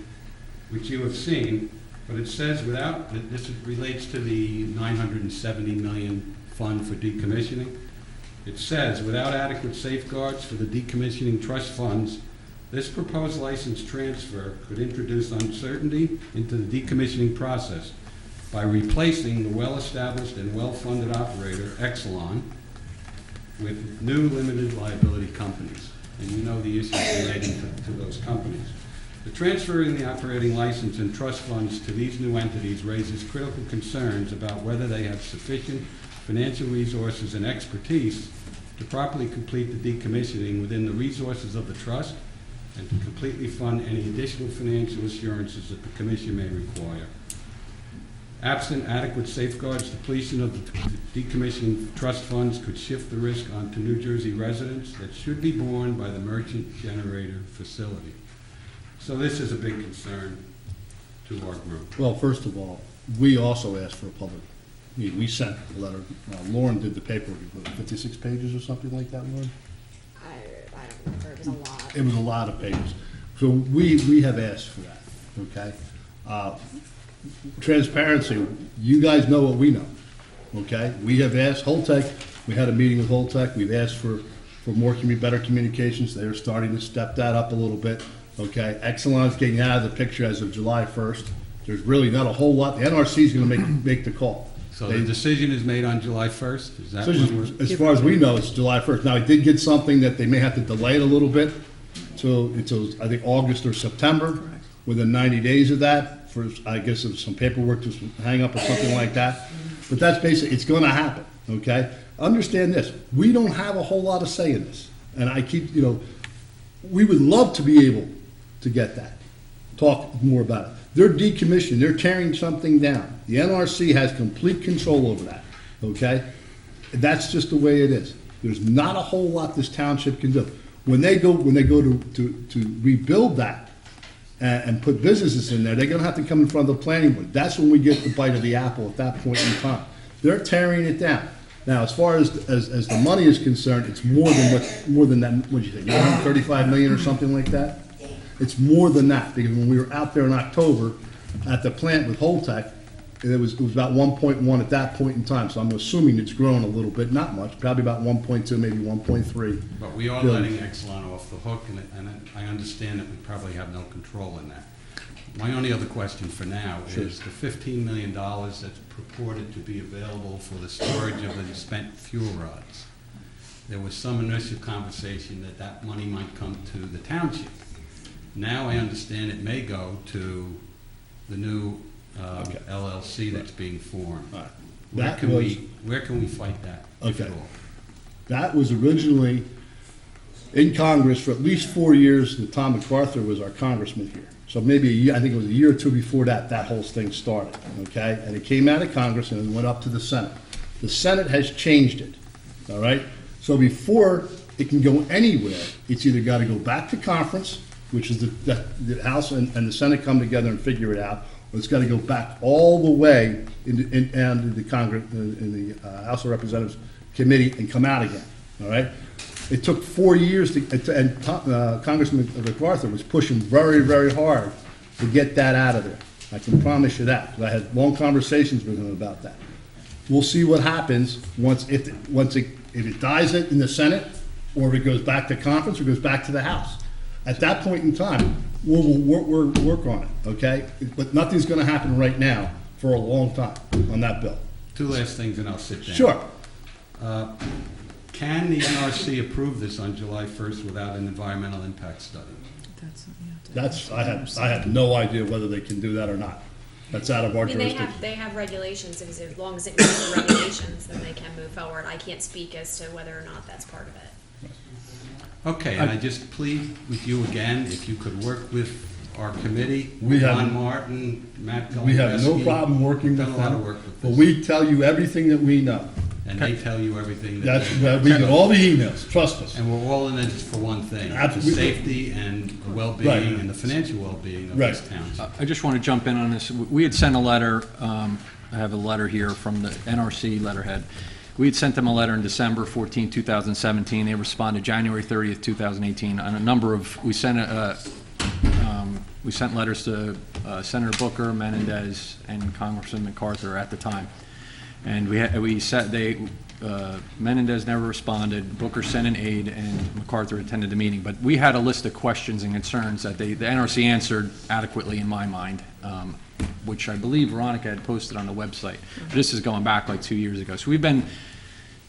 which you have seen, but it says this relates to the $970 million fund for decommissioning. It says, without adequate safeguards for the decommissioning trust funds, this proposed license transfer could introduce uncertainty into the decommissioning process by replacing the well-established and well-funded operator, Exelon, with new limited liability companies. And you know the issues relating to those companies. The transferring the operating license and trust funds to these new entities raises critical concerns about whether they have sufficient financial resources and expertise to properly complete the decommissioning within the resources of the trust and to completely fund any additional financial assurances that the Commission may require. Absent adequate safeguards, depletion of the decommissioning trust funds could shift the risk onto New Jersey residents that should be borne by the merchant generator facility. So this is a big concern to our group. Well, first of all, we also asked for a public meeting. We sent a letter. Lauren did the paperwork, 56 pages or something like that, Lauren? I don't remember, it was a lot. It was a lot of pages. So we have asked for that, okay? Transparency, you guys know what we know, okay? We have asked Holtec, we had a meeting with Holtec, we've asked for more better communications. They're starting to step that up a little bit, okay? Exelon's getting out of the picture as of July 1st. There's really not a whole lot. The NRC is going to make the call. So the decision is made on July 1st? Is that when we're... As far as we know, it's July 1st. Now, I did get something that they may have to delay it a little bit until I think, August or September, within 90 days of that, for, I guess, some paperwork to hang up or something like that. But that's basically, it's going to happen, okay? Understand this. We don't have a whole lot of say in this. And I keep, we would love to be able to get that, talk more about it. They're decommissioning, they're tearing something down. The NRC has complete control over that, okay? That's just the way it is. There's not a whole lot this township can do. When they go to rebuild that and put businesses in there, they're gonna have to come in front of the planning board. That's when we get the bite of the apple at that point in time. They're tearing it down. Now, as far as the money is concerned, it's more than that, what'd you think, 135 million or something like that? It's more than that, because when we were out there in October at the plant with Holtec, it was about 1.1 at that point in time, so I'm assuming it's grown a little bit, not much, probably about 1.2, maybe 1.3. But we are letting Exelon off the hook, and I understand that we probably have no control in that. My only other question for now is the $15 million that's purported to be available for the storage of the spent fuel rods. There was some initial conversation that money might come to the township. Now I understand it may go to the new LLC that's being formed. Right. Where can we fight that? Okay. That was originally in Congress for at least 4 years, and Tom MacArthur was our congressman here. So maybe a year, I think it was a year or two before that whole thing started, okay? And it came out of Congress and it went up to the Senate. The Senate has changed it, all right? So before it can go anywhere, it's either got to go back to conference, which is the House and the Senate come together and figure it out, or it's got to go back all the way into the Congress, in the House of Representatives Committee and come out again, all right? It took 4 years and Congressman MacArthur was pushing very, very hard to get that out of there. I can promise you that, because I had long conversations with him about that. We'll see what happens if it dies in the Senate, or if it goes back to conference, or goes back to the House. At that point in time, we'll work on it, okay? But nothing's going to happen right now for a long time on that bill. Two last things and I'll sit down. Sure. Can the NRC approve this on July 1st without an environmental impact study? I have no idea whether they can do that or not. That's out of our I mean, jurisdiction. they have regulations, as long as it meets the regulations, then they can move forward. I can't speak as to whether or not that's part of it. Okay, and I just plead with you again, if you could work with our committee, We have- Ron Martin, Matt Goldberg. We have no problem working with Done a lot of them, work with but this. we tell you everything that we know. And they tell you everything that. That's, we get all the emails, trust us. And we're all in this for one thing, the Absolutely. safety and the Right. well-being and the financial well-being of Right. this town. I just want to jump in on this. We had sent a letter, I have a letter here from the NRC letterhead. We had sent them a letter in December 14, 2017. They responded January 30th, 2018 on a number of, we sent letters to Senator Booker, Menendez, and Congressman MacArthur at the time. And Menendez never responded, Booker sent an aide, and MacArthur attended the meeting. But we had a list of questions and concerns that the NRC answered adequately in my mind, which I believe Veronica had posted on the website. This is going back like 2 years ago. So we've been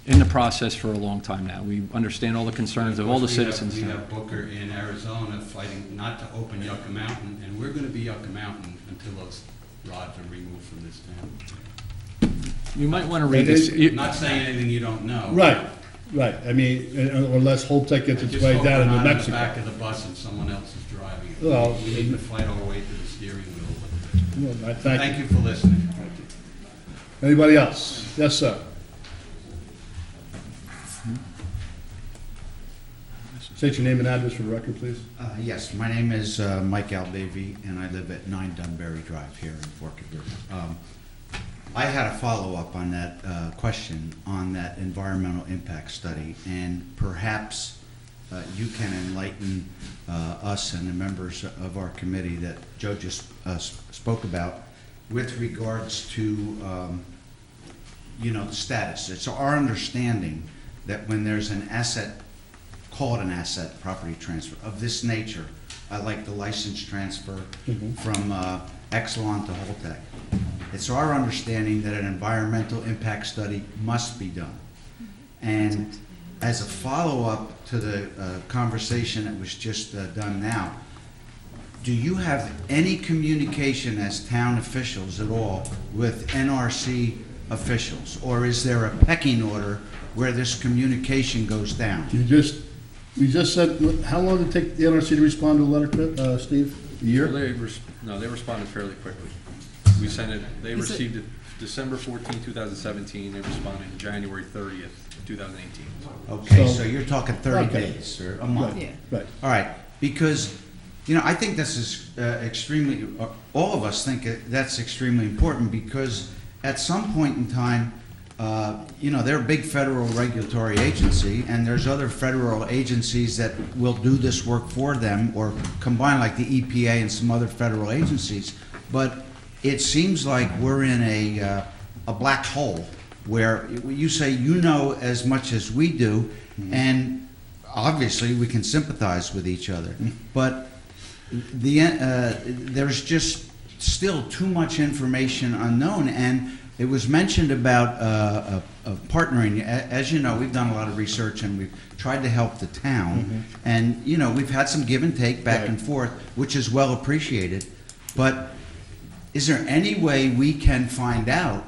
in the process for a long time now. We understand all the concerns of all the citizens. We have Booker in Arizona fighting not to open Yucca Mountain, and we're gonna be Yucca Mountain until those rods are removed from this town. You might want to read this. I'm not saying anything you don't know. Right, right. I mean, unless Holtec gets its way down into Just hope we're not in the Mexico. back of the bus and someone else is driving it. Well, We need to fight our way to the steering wheel. Well, I thank Thank you for listening. Anybody else? Yes, sir. State your name and address for the record, please. Yes, my name is Mike Albavy, and I live at 9 Dunbury Drive here in Forked River. I had a follow-up on that question on that environmental impact study, and perhaps you can enlighten us and the members of our committee that Joe just spoke about with regards to the status. It's our understanding that when there's an asset, call it an asset property transfer of this nature, like the license transfer from Exelon to Holtec. It's our understanding that an environmental impact study must be done. And as a follow-up to the conversation that was just done now, do you have any communication as town officials at all with NRC officials? Or is there a pecking order where this communication goes down? We just said, how long did it take the NRC to respond to a letter, Steve? A year? No, they responded fairly quickly. We sent it, they received it December 14, 2017. They responded January 30th, 2018. Okay, so you're talking 30 days or a month? Right, right. All right, because, I think this is extremely, all of us think that's extremely important, because at some point in time, they're a big federal regulatory agency, and there's other federal agencies that will do this work for them, or combine, like the EPA and some other federal agencies. But it seems like we're in a black hole where you say you know as much as we do, and obviously we can sympathize with each other. But there's just still too much information unknown, and it was mentioned about partnering. As you know, we've done a lot of research, and we've tried to help the town. And, we've had some give and take back and forth, which is well appreciated. But is there any way we can find out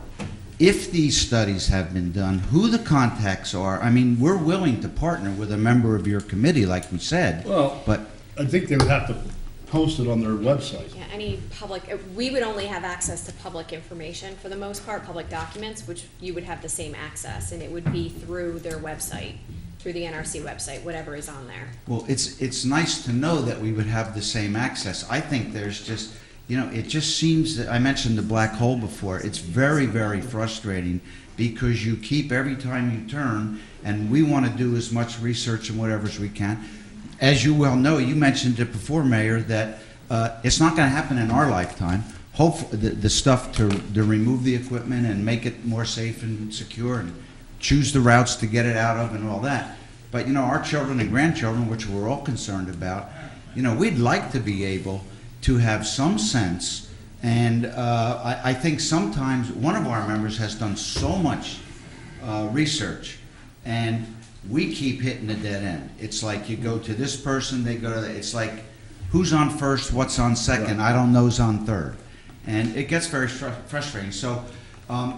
if these studies have been done, who the contacts are? I mean, we're willing to partner with a member of your committee, like we said. Well, but I think they would have to post it on their website. Yeah, any public, we would only have access to public information for the most part, public documents, which you would have the same access, and it would be through their website, through the NRC website, whatever is on there. Well, it's nice to know that we would have the same access. I think there's just, it just seems that, I mentioned the black hole before, it's very, very frustrating, because you keep, every time you turn, and we want to do as much research and whatever as we can. As you well know, you mentioned it before, Mayor, that it's not going to happen in our lifetime. Hopefully, the stuff to remove the equipment and make it more safe and secure, and choose the routes to get it out of and all that. But, our children and grandchildren, which we're all concerned about, we'd like to be able to have some sense. And I think sometimes one of our members has done so much research, and we keep hitting a dead end. It's like you go to this person, they go to that. It's like, who's on first, what's on second? I don't know who's on third. And it gets very frustrating. So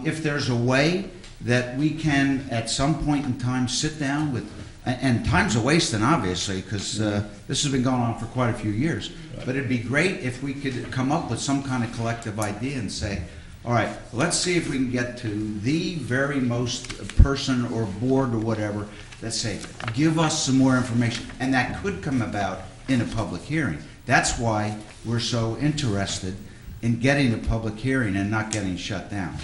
if there's a way that we can, at some point in time, sit down with, and time's a wasting, obviously, because this has been going on for quite a few years. But it'd be great if we could come up with some kind of collective idea and say, all right, let's see if we can get to the very most person or board or whatever that say, give us some more information. And that could come about in a public hearing. That's why we're so interested in getting a public hearing and not getting shut down.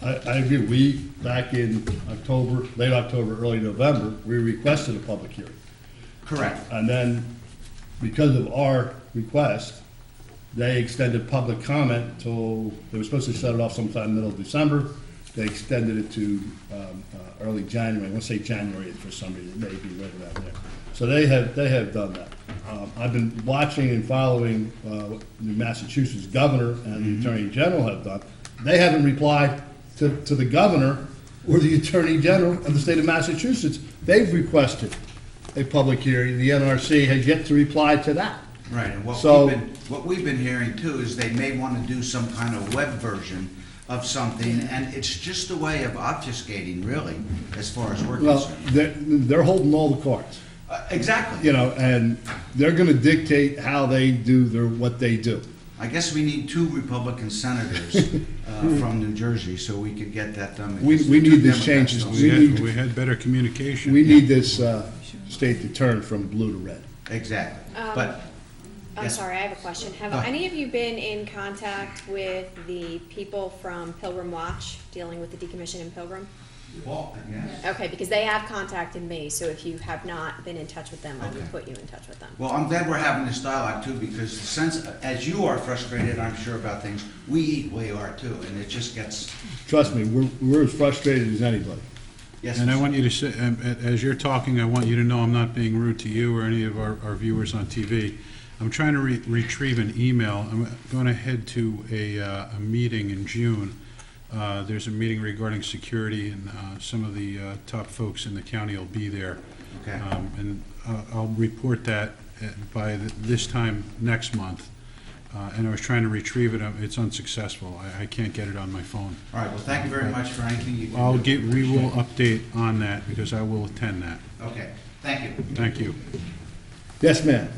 I agree. We, back in October, late October, early November, we requested a public hearing. Correct. And then, because of our request, they extended public comment till, they were supposed to shut it off sometime middle of December. They extended it to early January. I want to say January for some reason, maybe right around there. So they have done that. I've been watching and following what the Massachusetts governor and the Attorney General have done. They haven't replied to the governor or the Attorney General of the state of Massachusetts. They've requested a public hearing. The NRC has yet to reply to that. Right, and So- what we've been hearing too is they may want to do some kind of web version of something, and it's just a way of obfuscating, really, as far as we're Well, concerned. they're holding all the cards. Exactly. You know, and they're gonna dictate how they do what they do. I guess we need 2 Republican senators from New Jersey so we could get that done. We because need the 2 these Democrats changes. don't- We had better communication. We need this state to turn from blue to red. Exactly, but. I'm yes. sorry, I have a question. Have Go ahead. any of you been in contact with the people from Pilgrim Watch dealing with the decommission in Pilgrim? Well, yes. Okay, because they have contacted me, so if you have not been in touch with them, I Okay. can put you in touch with them. Well, I'm glad we're having this dialogue too, because since, as you are frustrated, I'm sure, about things, we equally are too, and it just gets. Trust me, we're as frustrated as anybody. Yes. And I want you to say, as you're talking, I want you to know I'm not being rude to you or any of our viewers on TV. I'm trying to retrieve an email. I'm going to head to a meeting in June. There's a meeting regarding security, and some of the top folks in the county will be there. Okay. And I'll report that by this time next month. And I was trying to retrieve it. It's unsuccessful. I can't get it on my phone. All right, well, thank you very much for anything you can do. We will update on that because I will attend that. Okay, thank you. Thank you. Yes, ma'am.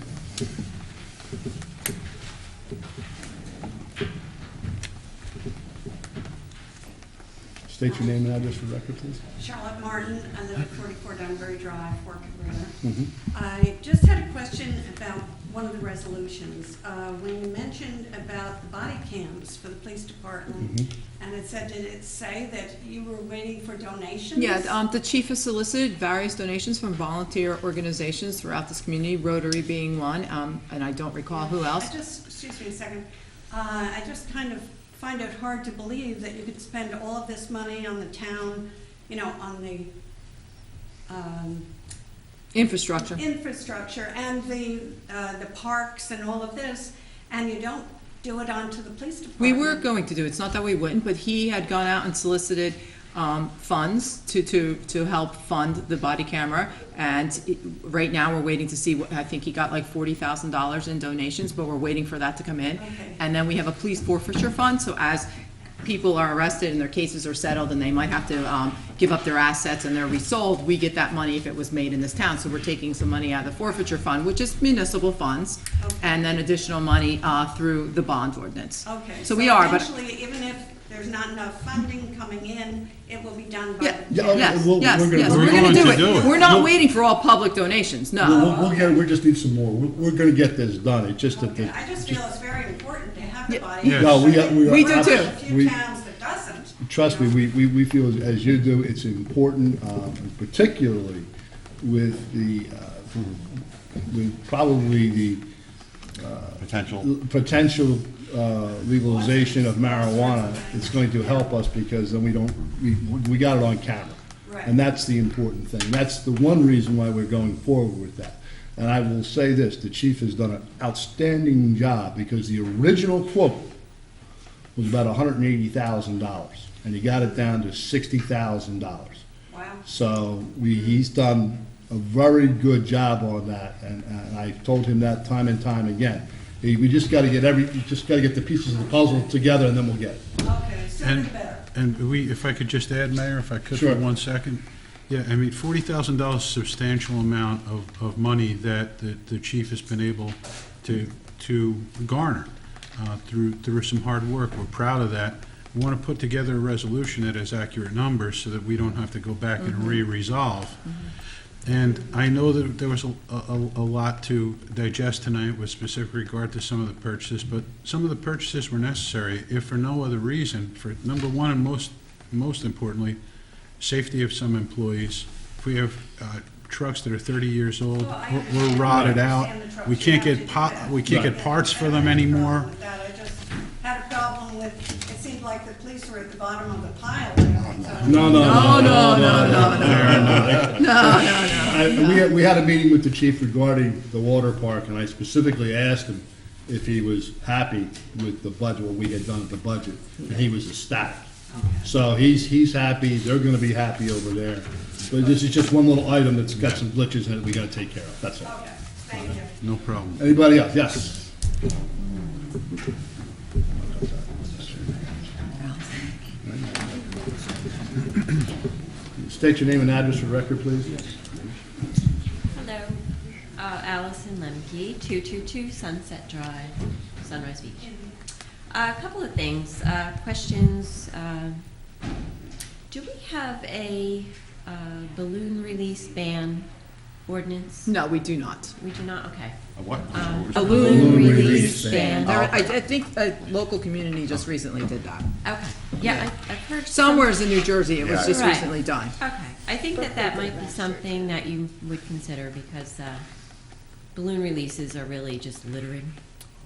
State your name and address for the record, please. Charlotte Martin, I live at 44 Dunbury Drive, Forked River. Mhm. I just had a question about one of the resolutions. When you mentioned about the body cams for the police department, and it said, did it say that you were waiting for donations? Yeah, the chief has solicited various donations from volunteer organizations throughout this community, Rotary being one, and I don't recall who else. Excuse me a second, I just kind of find it hard to believe that you could spend all of this money on the town, you know, on the Infrastructure. and the parks and all of this, and you don't do it onto the police department. We were going to do, it's not that we wouldn't, but he had gone out and solicited funds to help fund the body camera, and right now we're waiting to see what, I think he got like $40,000 in donations, but we're waiting for that to come in. Okay. And then we have a police forfeiture fund, so as people are arrested and their cases are settled and they might have to give up their assets and they're resold, we get that money if it was made in this town. So we're taking some money out of the forfeiture fund, which is municipal funds, and then additional money through the bond ordinance. Okay. So we are, but eventually, even if there's not enough funding coming in, it will be done by. Yeah, the Yeah, town. yes, we're yes, gonna- yes, we're we're gonna going to do do it. it. We're not waiting for all public donations, no. We just need some more. We're gonna get this done. It's just that Okay, I just feel it's very important to have the Yeah. body. Yes. No, We do There's too. a few towns that doesn't. Trust me, we feel as you do, it's important, particularly with with probably the potential legalization of marijuana. It's going to help us because then we got it on camera. Right. And that's the important thing. That's the one reason why we're going forward with that. And I will say this, the chief has done an outstanding job because the original quote was about $180,000, and he got it down to $60,000. Wow. So he's done a very good job on that, and I told him that time and time again. We just gotta get the pieces of the puzzle together, and then we'll get it. Okay, sooner the better. And if I could just add, Mayor, if I could for Sure. 1 second. Yeah, I mean, $40,000 is a substantial amount of money that the chief has been able to garner through some hard work. We're proud of that. We want to put together a resolution that has accurate numbers so that we don't have to go back and re-resolve. And I know that there was a lot to digest tonight with specific regard to some of the purchases, but some of the purchases were necessary, if for no other reason, for number one and most importantly, safety of some employees. If we have trucks that are 30 years old, we're rotted out. We can't get parts for them anymore. With that, I just had a problem with, it seemed like the police were at the bottom of the pile. No. We had a meeting with the chief regarding the water park, and I specifically asked him if he was happy with the budget, what we had done with the budget, and he was ecstatic. So he's happy, they're gonna be happy over there. But this is just one little item that's got some glitches in it we gotta take care of, that's all. Okay, thank you. No problem. Anybody else? Yes. State your name and address for the record, please. Hello, Allison Lemke, 222 Sunset Drive, Sunrise Beach. A couple of things, questions. Do we have a balloon release ban ordinance? No, we do not. We do not, okay. A what? Balloon release ban. ban. I think a local community just recently did that. Okay, yeah, I've heard. Somewhere's in New Jersey, it was just Right. recently done. Okay, I think that might be something that you would consider, because balloon releases are really just littering.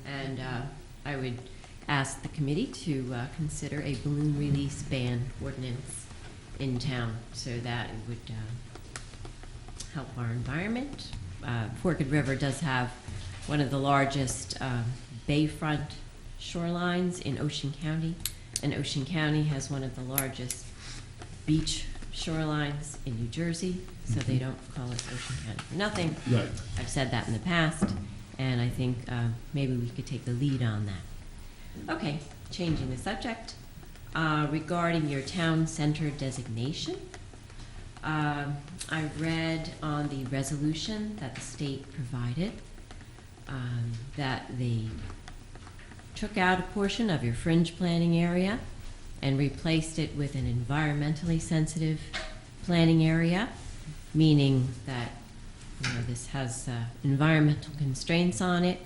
And I would ask the committee to consider a balloon release ban ordinance in town, so that it would help our environment. Forked River does have one of the largest bayfront shorelines in Ocean County, and Ocean County has one of the largest beach shorelines in New Jersey, so they don't call it Ocean County for nothing. Right. I've said that in the past, and I think maybe we could take the lead on that. Okay, changing the subject. Regarding your town center designation, I read on the resolution that the state provided that they took out a portion of your fringe planning area and replaced it with an environmentally sensitive planning area, meaning that this has environmental constraints on it.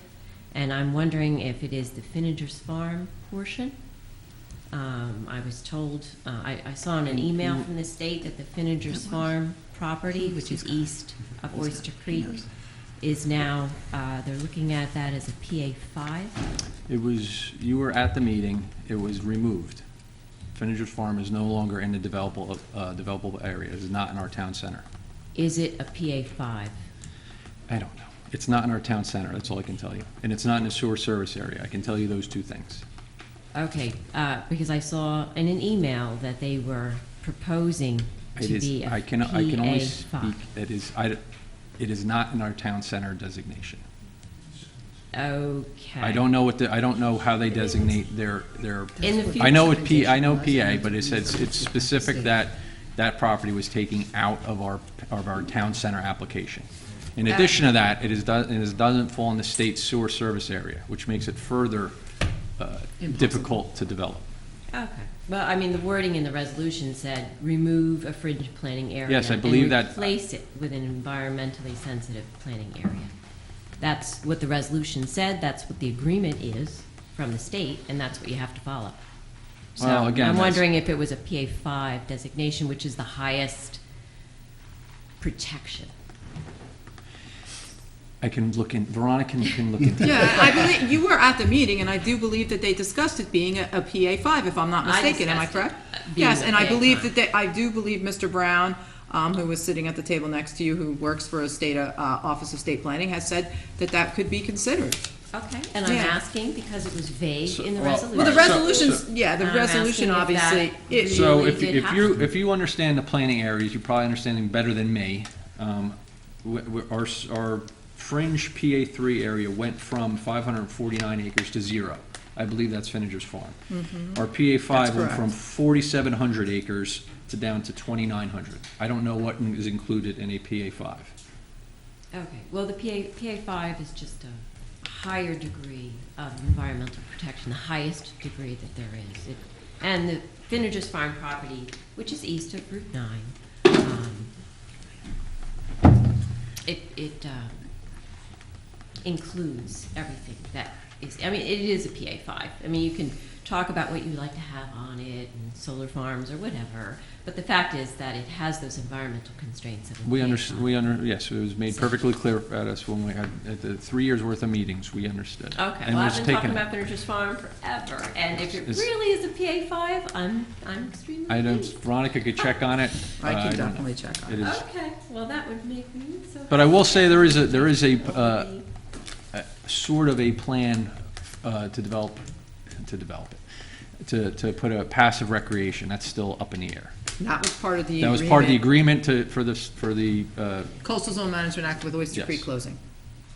And I'm wondering if it is the Finagers Farm portion. I was told, I saw in an email from the state that the Finagers Farm property, which is east of Oyster Creek, is now, they're looking at that as a PA5. It was, you were at the meeting, it was removed. Finagers Farm is no longer in the developable area, it is not in our town center. Is it a PA5? I don't know. It's not in our town center, that's all I can tell you. And it's not in the sewer service area, I can tell you those two things. Okay, because I saw in an email that they were proposing to be a I can only speak, PA5. it is not in our town center designation. Okay. I don't know how they designate their. In the future. I know PA, but it says it's specific that that property was taken out of our town center application. In addition to that, it doesn't fall in the state sewer service area, which makes it further difficult to develop. Okay. Well, I mean, the wording in the resolution said, remove a fringe planning area. Yes, I believe that. And replace it with an environmentally sensitive planning area. That's what the resolution said, that's what the agreement is from the state, and that's what you have to follow. So Well, again, I'm that's- wondering if it was a PA5 designation, which is the highest protection. I can look in, Veronica can look into Yeah, that. I believe, you were at the meeting, and I do believe that they discussed it being a PA5, if I'm not mistaken, am I discussed correct? it being Yes, a and I believe PA5. that I do believe Mr. Brown, who was sitting at the table next to you, who works for a state, Office of State Planning, has said that that could be considered. Okay, and I'm Yeah. asking because it was vague in the well- resolution. Well, the resolutions, yeah, the And I'm resolution asking if obviously, that it, So really if did if you happen. if you understand the planning areas, you probably understand them better than me. Our fringe PA3 area went from 549 acres to 0. I believe that's Finninger's Farm. Mhm. Our PA5 That's went from correct. 4,700 acres to down to 2,900. I don't know what is included in a PA5. Okay, well, the PA5 is just a higher degree of environmental protection, the highest degree that there is. And the Finninger's Farm property, which is east of Route 9, it includes everything that is, I mean, it is a PA5. I mean, you can talk about what you'd like to have on it and solar farms or whatever, but the fact is that it has those environmental constraints of a PA5. Yes, it was made perfectly clear at us when we had, at the 3 years worth of meetings, we understood. Okay, And well, it I've was been talking taken- about Finninger's Farm forever, and if it It's- really is a PA5, I'm extremely I don't, pleased. Veronica could check on it. I can don't- definitely check on it. it. is- Okay, well, that would make me so. But I will say there is a sort of a plan to develop it, to put a passive recreation. That's still up in the air. That was part of the That agreement. was part of the agreement for the Coastal Zone Management Act with Oyster Yes. Creek closing.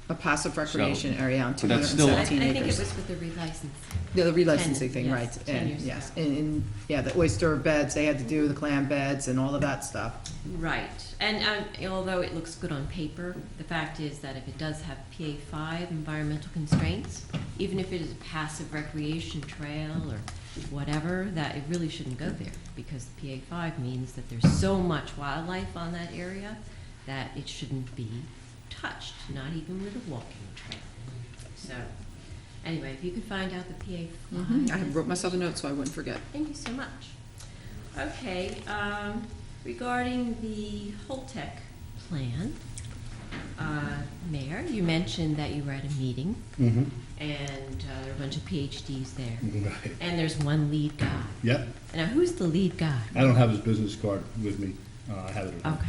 A passive recreation area on but that's still- 217 I acres. think it was with the relicense. Yeah, the relicensing thing, Yes, right, 10 and, years yes, ago. and, yeah, the oyster beds, they had to do the clam beds and all of that stuff. Right, and although it looks good on paper, the fact is that if it does have PA5 environmental constraints, even if it is a passive recreation trail or whatever, that it really shouldn't go there, because the PA5 means that there's so much wildlife on that area that it shouldn't be touched, not even with a walking trail. So, anyway, if you could find out the PA5. I wrote myself a note so I wouldn't forget. Thank you so much. Okay, regarding the Holtec plan, Mayor, you mentioned that you were at a meeting, Mhm. and there were a bunch of PhDs there. Right. And there's one lead guy. Yep. Now, who's the lead guy? I don't have his business card with me. I have it at home. Okay.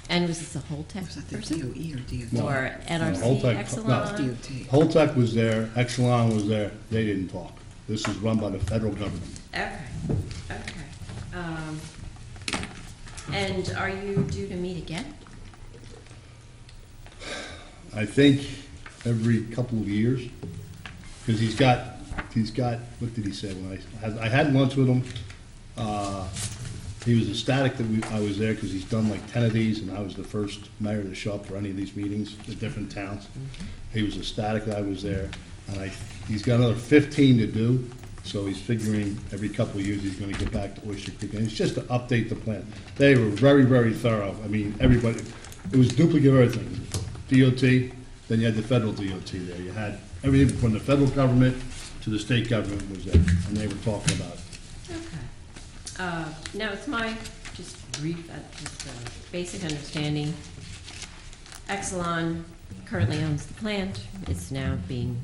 And was this a Holtec person? DOE or DOT? No. Or NRC, Holtec- Exelon? no. Holtec was there, Exelon was there, they didn't talk. This is run by the federal government. Okay, okay. And are you due to meet again? I think every couple of years, because he's got, what did he say when I had lunch with him? He was ecstatic that I was there because he's done like 10 of these and I was the first mayor to show up for any of these meetings in different towns. He was ecstatic that I was there and he's got another 15 to do. So he's figuring every couple of years he's gonna get back to Oyster Creek, and it's just to update the plan. They were very, very thorough. I mean, everybody, it was duplicate of everything. DOT, then you had the federal DOT there. You had everything from the federal government to the state government was there, and they were talking about it. Okay. Now, it's my just brief, basic understanding. Exelon currently owns the plant. It's now being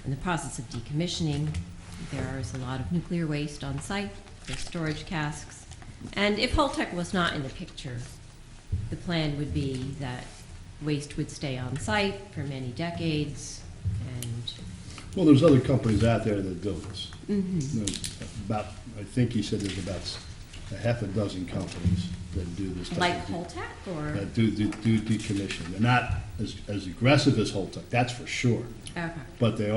in the process of decommissioning. There is a lot of nuclear waste on site. There's storage casks. And if Holtec was not in the picture, the plan would be that waste would stay on site for many decades, and Well, there's other companies out there that do this. Mhm. There's about, I think he said there's about a half a dozen companies that do this. type like of thing. Holtec, or? That do decommission. They're not as aggressive as Holtec, that's for sure. Okay. But they're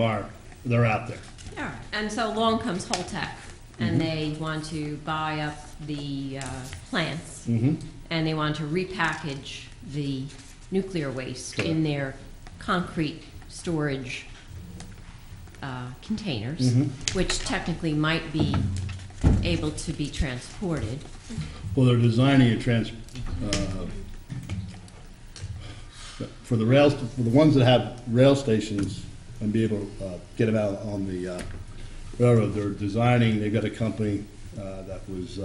out there. All right, and so along comes Holtec, and Mhm. they want to buy up the plants, Mhm. and they want to repackage the nuclear waste in Correct. their concrete storage containers, Mhm. which technically might be able to be transported. Well, they're designing for the rails, for the ones that have rail stations and be able to get them out on the railroad, they're designing, they've got a company that was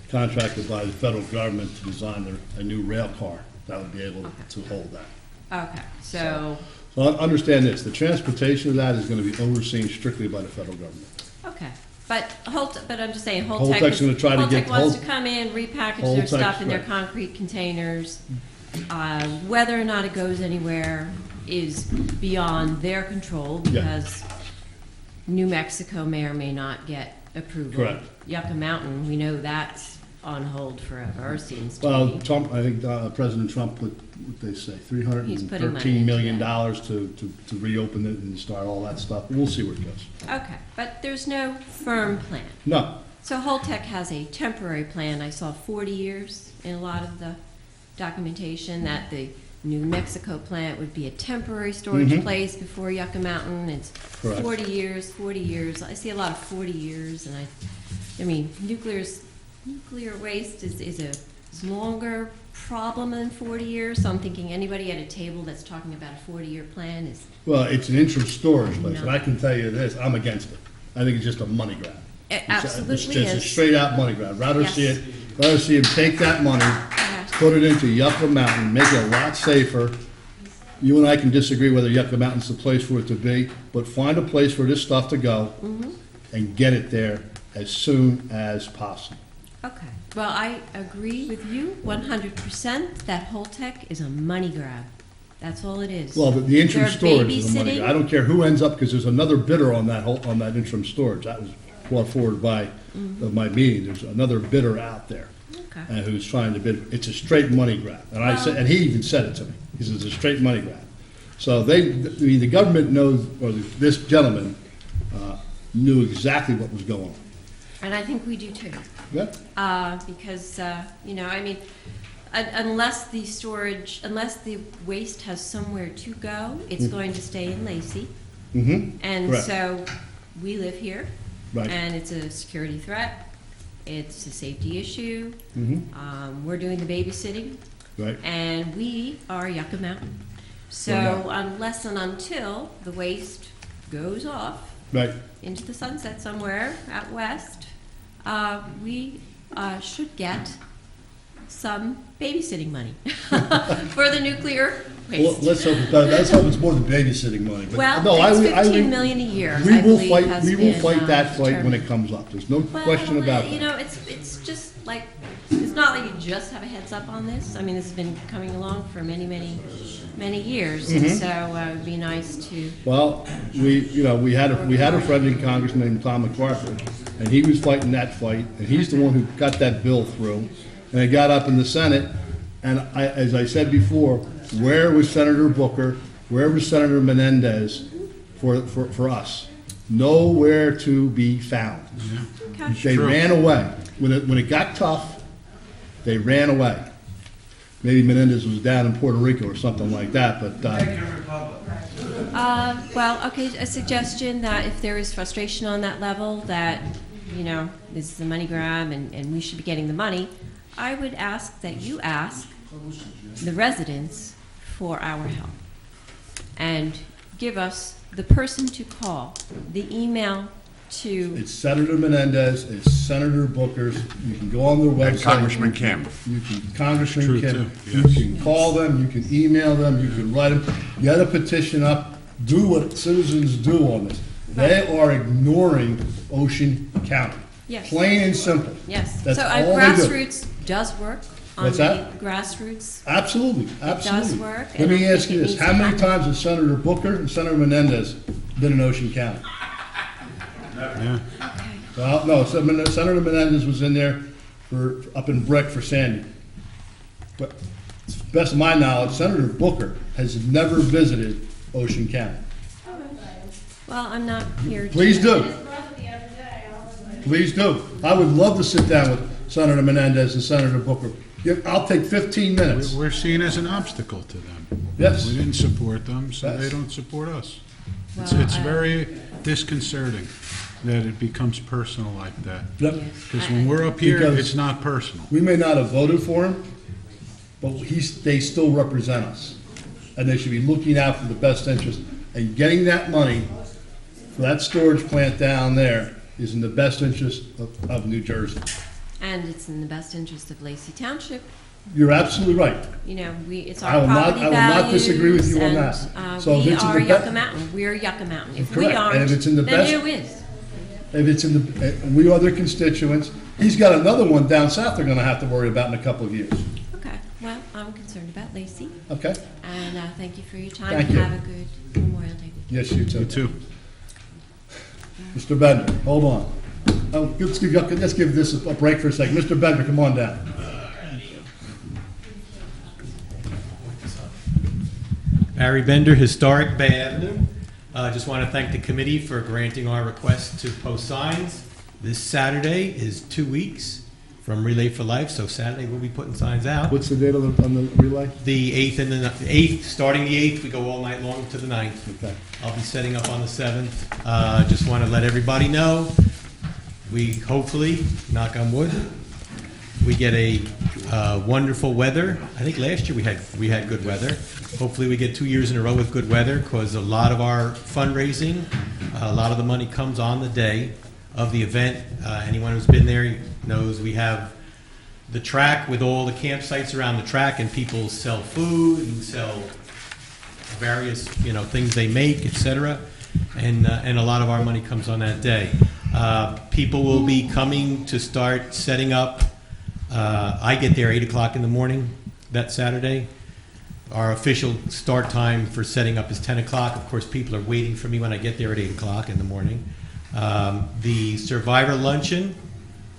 contracted by the federal government to design a new rail car that would be able to hold that. Okay, so, So understand this, the transportation of that is going to be overseen strictly by the federal government. okay. But I'm just saying, Holtec's gonna try to get- Holtec wants to come in, repackage their Holtec's stuff in their right. concrete containers. Whether or not it goes anywhere is beyond their control, Yeah. because New Mexico may or may not get approval. Correct. Yucca Mountain, we know that's on hold forever, seems to Well, me. Trump, I think President Trump put, what they say, He's putting money $313 into million that. to reopen it and start all that stuff. We'll see where it goes. Okay, but there's no firm plan. No, So Holtec has a temporary plan. I saw 40 years in a lot of the documentation that the New Mexico plant would be a temporary storage Mhm. place before Yucca Mountain. It's Correct. 40 years, 40 years. I see a lot of 40 years, and I mean, nuclear waste is a longer problem than 40 years. So I'm thinking anybody at a table that's talking about a 40-year plan is well, it's an interim storage place, No. and I can tell you this, I'm against it. I think it's just a money grab. It It's absolutely just a is. straight out money grab. Rather Yes. see him take that money, put it into Yucca Mountain, make it a lot safer. You and I can disagree whether Yucca Mountain's the place for it to be, but find a place for this stuff to go Mhm. and get it there as soon as possible. Okay. Well, I agree with you 100% that Holtec is a money grab. That's all it is. Well, the interim They're storage is the money babysitting. grab. I don't care who ends up, because there's another bidder on that on that interim storage. That was brought forward by my meeting. There's another bidder out there. Okay. Who's trying to bid. It's a straight money grab. And I said, and he even said it to me. He says it's a straight money grab. So the government knows, or this gentleman knew exactly what was going on. And I think we do too. Yeah. Because, you know, I mean, unless the waste has somewhere to go, it's going to stay in Lacey. Mm-hmm. And Correct. so we live here. Right. And it's a security threat. It's a safety issue. Mhm. We're doing the babysitting. Right. And we are Yucca Mountain. So Right. unless and until the waste goes off Right. into the sunset somewhere out west, we should get some babysitting money for the nuclear Well, waste. let's hope it's more than babysitting money. But Well, no, it's I $15 million a year, We I will believe, fight. has We will been, fight that fight when determined. it comes up. There's no Well, question about you that. know, it's just like, it's not like you just have a heads up on this. I mean, this has been coming along for many years, and Mhm. so it'd be nice to. Well, we had a friend in Congress named Tom MacArthur, and he was fighting that fight, and he's the one who got that bill through, and it got up in the Senate. And as I said before, where was Senator Booker? Where was Senator Menendez for us? Nowhere to be found. They True. ran away. When it got tough, they ran away. Maybe Menendez was down in Puerto Rico or something like that, but Well, okay, a suggestion that if there is frustration on that level, that, you know, this is a money grab and we should be getting the money, I would ask that you ask the residents for our help. And give us the person to call, the email to. it's Senator Menendez, it's Senator Booker's. You can go on their website. Congressman Kim. You can, Congressman True, Kim. too, You yes. can call them, you can email them, you can write them, get a petition up, do what citizens do on this. They are ignoring Ocean County. Yes. Plain and simple. Yes, That's so all they do. grassroots does work on What's the that? grassroots. Absolutely, absolutely. work, Let and me I ask think you it this, needs how to many happen. times has Senator Booker and Senator Menendez been in Ocean County? Yeah. Well, no, Senator Menendez was in there up in Brick for Sandy. But to the best of my knowledge, Senator Booker has never visited Ocean County. Well, I'm not here to. Please do. Please do. I would love to sit down with Senator Menendez and Senator Booker. I'll take 15 minutes. We're seen as an obstacle to them. Yes. We didn't support them, so Yes. they don't support us. Well, It's very disconcerting that it becomes personal like that. Yep. Because when we're up here, Because- it's not personal. We may not have voted for him, but they still represent us. And they should be looking out for the best interest. And getting that money for that storage plant down there is in the best interest of New Jersey. And it's in the best interest of Lacey Township. You're absolutely right. You know, it's I our will not- property I will not values, disagree with you on and, that. So if we it's in are the be- Yucca Mountain. We're Yucca Mountain. If we Correct. And aren't, if it's in the then best- who is? If it's in the, we are their constituents. He's got another one down south they're gonna have to worry about in a couple of years. Okay, well, I'm concerned about Lacey, Okay? and thank you for your time. Thank and you. Have a good Memorial Day weekend. Yes, you too. You too. Mr. Bender, hold on. Let's give this a break for a second. Mr. Bender, come on down. Barry Bender, Historic Bay Avenue. Just want to thank the committee for granting our request to post signs. This Saturday is 2 weeks from Relay for Life, so Saturday we'll be putting signs out. What's the date on the relay? The 8th and the 8th, starting the 8th, we go all night long to the 9th. Okay. I'll be setting up on the 7th. Just want to let everybody know, we hopefully, knock on wood, we get a wonderful weather. I think last year we had good weather. Hopefully we get 2 years in a row with good weather, because a lot of our fundraising, a lot of the money comes on the day of the event. Anyone who's been there knows we have the track with all the campsites around the track, and people sell food and sell various things they make, etc. And a lot of our money comes on that day. People will be coming to start setting up. I get there 8 o'clock in the morning that Saturday. Our official start time for setting up is 10 o'clock. Of course, people are waiting for me when I get there at 8 o'clock in the morning. The Survivor Luncheon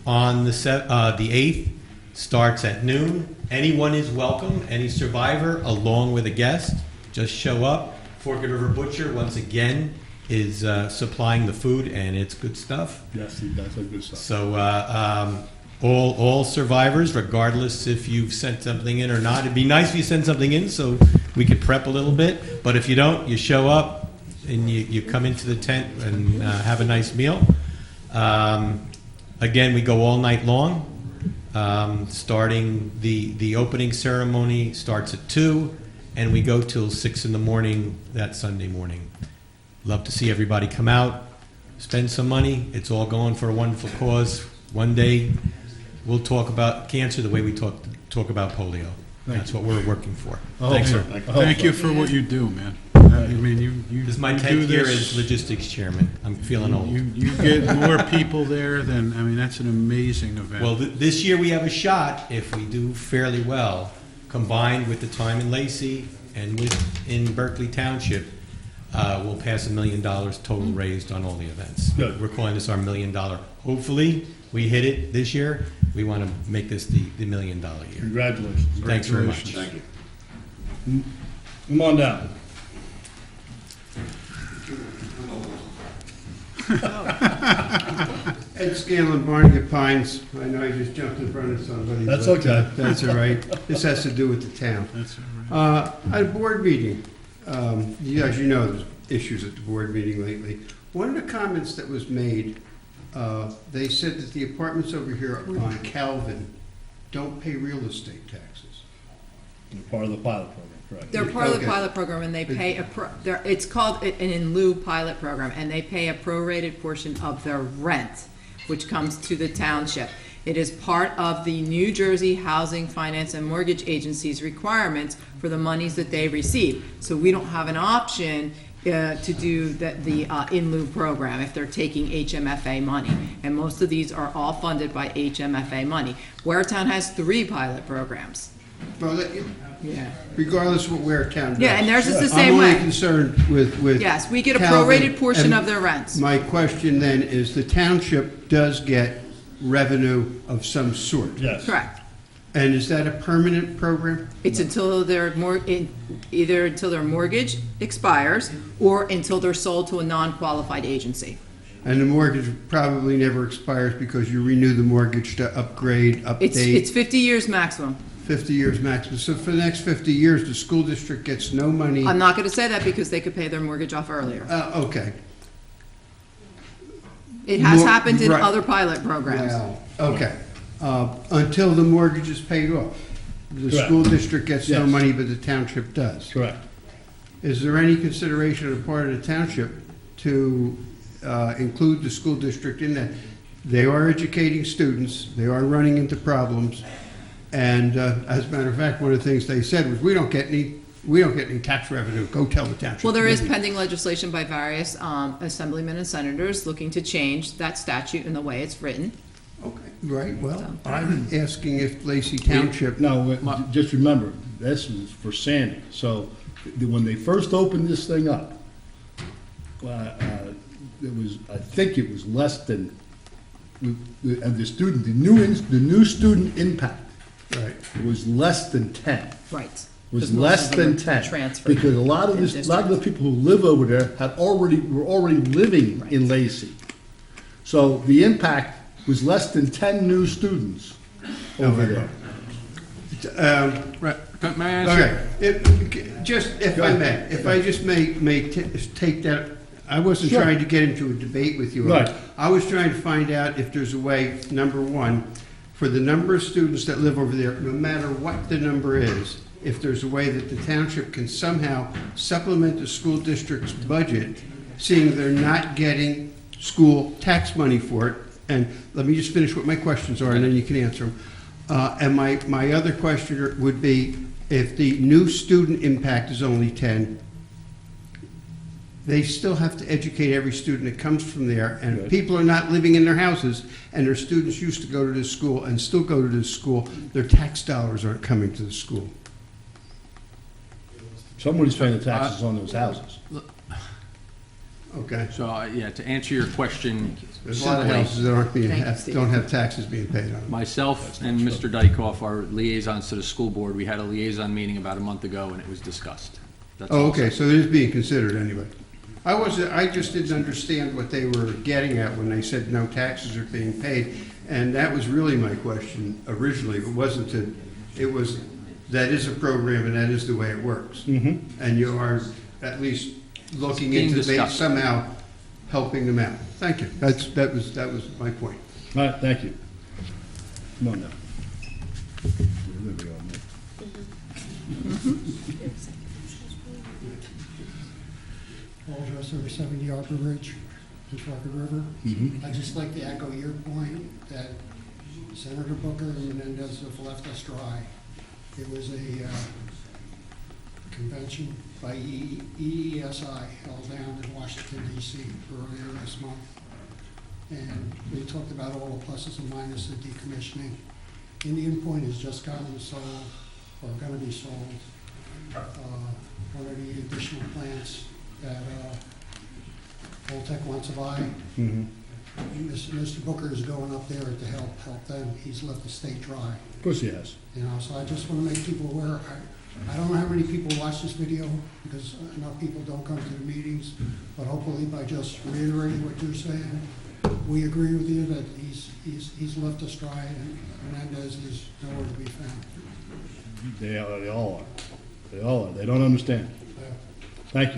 on the 8th starts at noon. Anyone is welcome, any survivor, along with a guest. Just show up. Forked River Butcher, once again, is supplying the food, and it's good stuff. Yes, that's good stuff. So all survivors, regardless if you've sent something in or not, it'd be nice if you sent something in so we could prep a little bit. But if you don't, you show up and you come into the tent and have a nice meal. Again, we go all night long. Starting the opening ceremony starts at 2, and we go till 6 in the morning that Sunday morning. Love to see everybody come out, spend some money. It's all going for a wonderful cause. One day we'll talk about cancer the way we talk about polio. That's what we're working for. Thanks, sir. Thank you for what you do, man. I mean, you This is my you 10th do year this- as logistics chairman. I'm feeling old. You get more people there than, I mean, that's an amazing event. Well, this year we have a shot, if we do fairly well, combined with the time in Lacey and in Berkeley Township, we'll pass $1 million total raised on all the events. Good. We're calling this our $1 million. Hopefully, we hit it this year. We want to make this the $1 million year. Congratulations. Thanks very much. Thank you. Come on down. Ed Scanlon, Barnegat Pines. I know I just jumped in front of somebody. That's but, okay. That's all right. This has to do with the town. That's all right. At a board meeting, as you know, there's issues at the board meeting lately. One of the comments that was made, they said that the apartments over here on Calvin don't pay real estate taxes. You're part of the pilot program, correct? They're part of the Okay. pilot program, and they pay it's called an in lieu pilot program, and they pay a prorated portion of their rent, which comes to the township. It is part of the New Jersey Housing Finance and Mortgage Agency's requirements for the monies that they receive. So we don't have an option to do the in lieu program if they're taking HMFA money. And most of these are all funded by HMFA money. Waretown has 3 pilot programs. Well, Yeah. regardless of what Waretown does. Yeah, and theirs is the same I'm way. only concerned with Yes, we get a Calvin, prorated portion and of their rents. My question then is, the township does get revenue of some sort. Yes. Correct. And is that a permanent program? It's until either until their mortgage expires or until they're sold to a non-qualified agency. And the mortgage probably never expires because you renew the mortgage to upgrade, It's update, 50 years maximum. 50 years maximum. So for the next 50 years, the school district gets no money. I'm not going to say that because they could pay their mortgage off earlier. Okay. It has Mor- happened in right. other pilot programs. Well, okay. Until the mortgage is paid off. The Correct. school district gets no Yes. money, but the township does. Correct. Is there any consideration on the part of the township to include the school district in that? They are educating students, they are running into problems, and as a matter of fact, one of the things they said was, we don't get any tax revenue, go tell the township. Well, there is pending legislation by various assemblymen and senators looking to change that statute in the way it's written. Okay, right, well, I'm asking if Lacey Township. No, just remember, this was for Sandy. So when they first opened this thing up, it was, I think it was less than and the new student impact Right. was less than 10. Right. Was Because most less of them than are 10. transferred Because a lot of in the people who live over there were already living in Lacey. So the impact was less than 10 new students over there. May I answer? Okay, just if I may, if I just may take that, I wasn't Sure. trying to get into a debate with you. Right. I was trying to find out if there's a way, number one, for the number of students that live over there, no matter what the number is, if there's a way that the township can somehow supplement the school district's budget, seeing they're not getting school tax money for it. And let me just finish what my questions are, and then you can answer them. And my other question would be, if the new student impact is only 10, they still have to educate every student that comes from there. And if people are not living in their houses, and their students used to go to this school and still go to this school, their tax dollars aren't coming to the school. Somebody's paying the taxes on those houses. Okay. So, yeah, to answer your question There's a lot of simply, houses that don't have taxes being paid on them. myself and Mr. Dykoff are liaisons to the school board. We had a liaison meeting about a month ago, and it was discussed. That's Oh, all. okay, so it is being considered anyway. I just didn't understand what they were getting at when they said no taxes are being paid, and that was really my question originally. It wasn't that is a program and that is the way it works. Mm-hmm. And you are at least looking Being into discussed. somehow helping them out. Thank you. That was my point. All right, thank you. Come on now. There we go, Mike. Paul Dresser, 70 Arbor Ridge, in Rocket River. Mhm. I'd just like to echo your point that Senator Booker and Menendez have left us dry. It was a convention by EESI held down in Washington, D.C. earlier this month. And we talked about all the pluses and minuses of decommissioning. Indian Point has just gotten sold, or going to be sold. One of the additional plants that Voltec wants to buy. Mhm. Mr. Booker is going up there to help them. He's left the state dry. Of course he has. You know, so I just want to make people aware. I don't know how many people watch this video because enough people don't come to the meetings, but hopefully by just reiterating what you're saying, we agree with you that he's left us dry and Menendez is nowhere to be found. They all are. They all are. They don't understand. Thank you.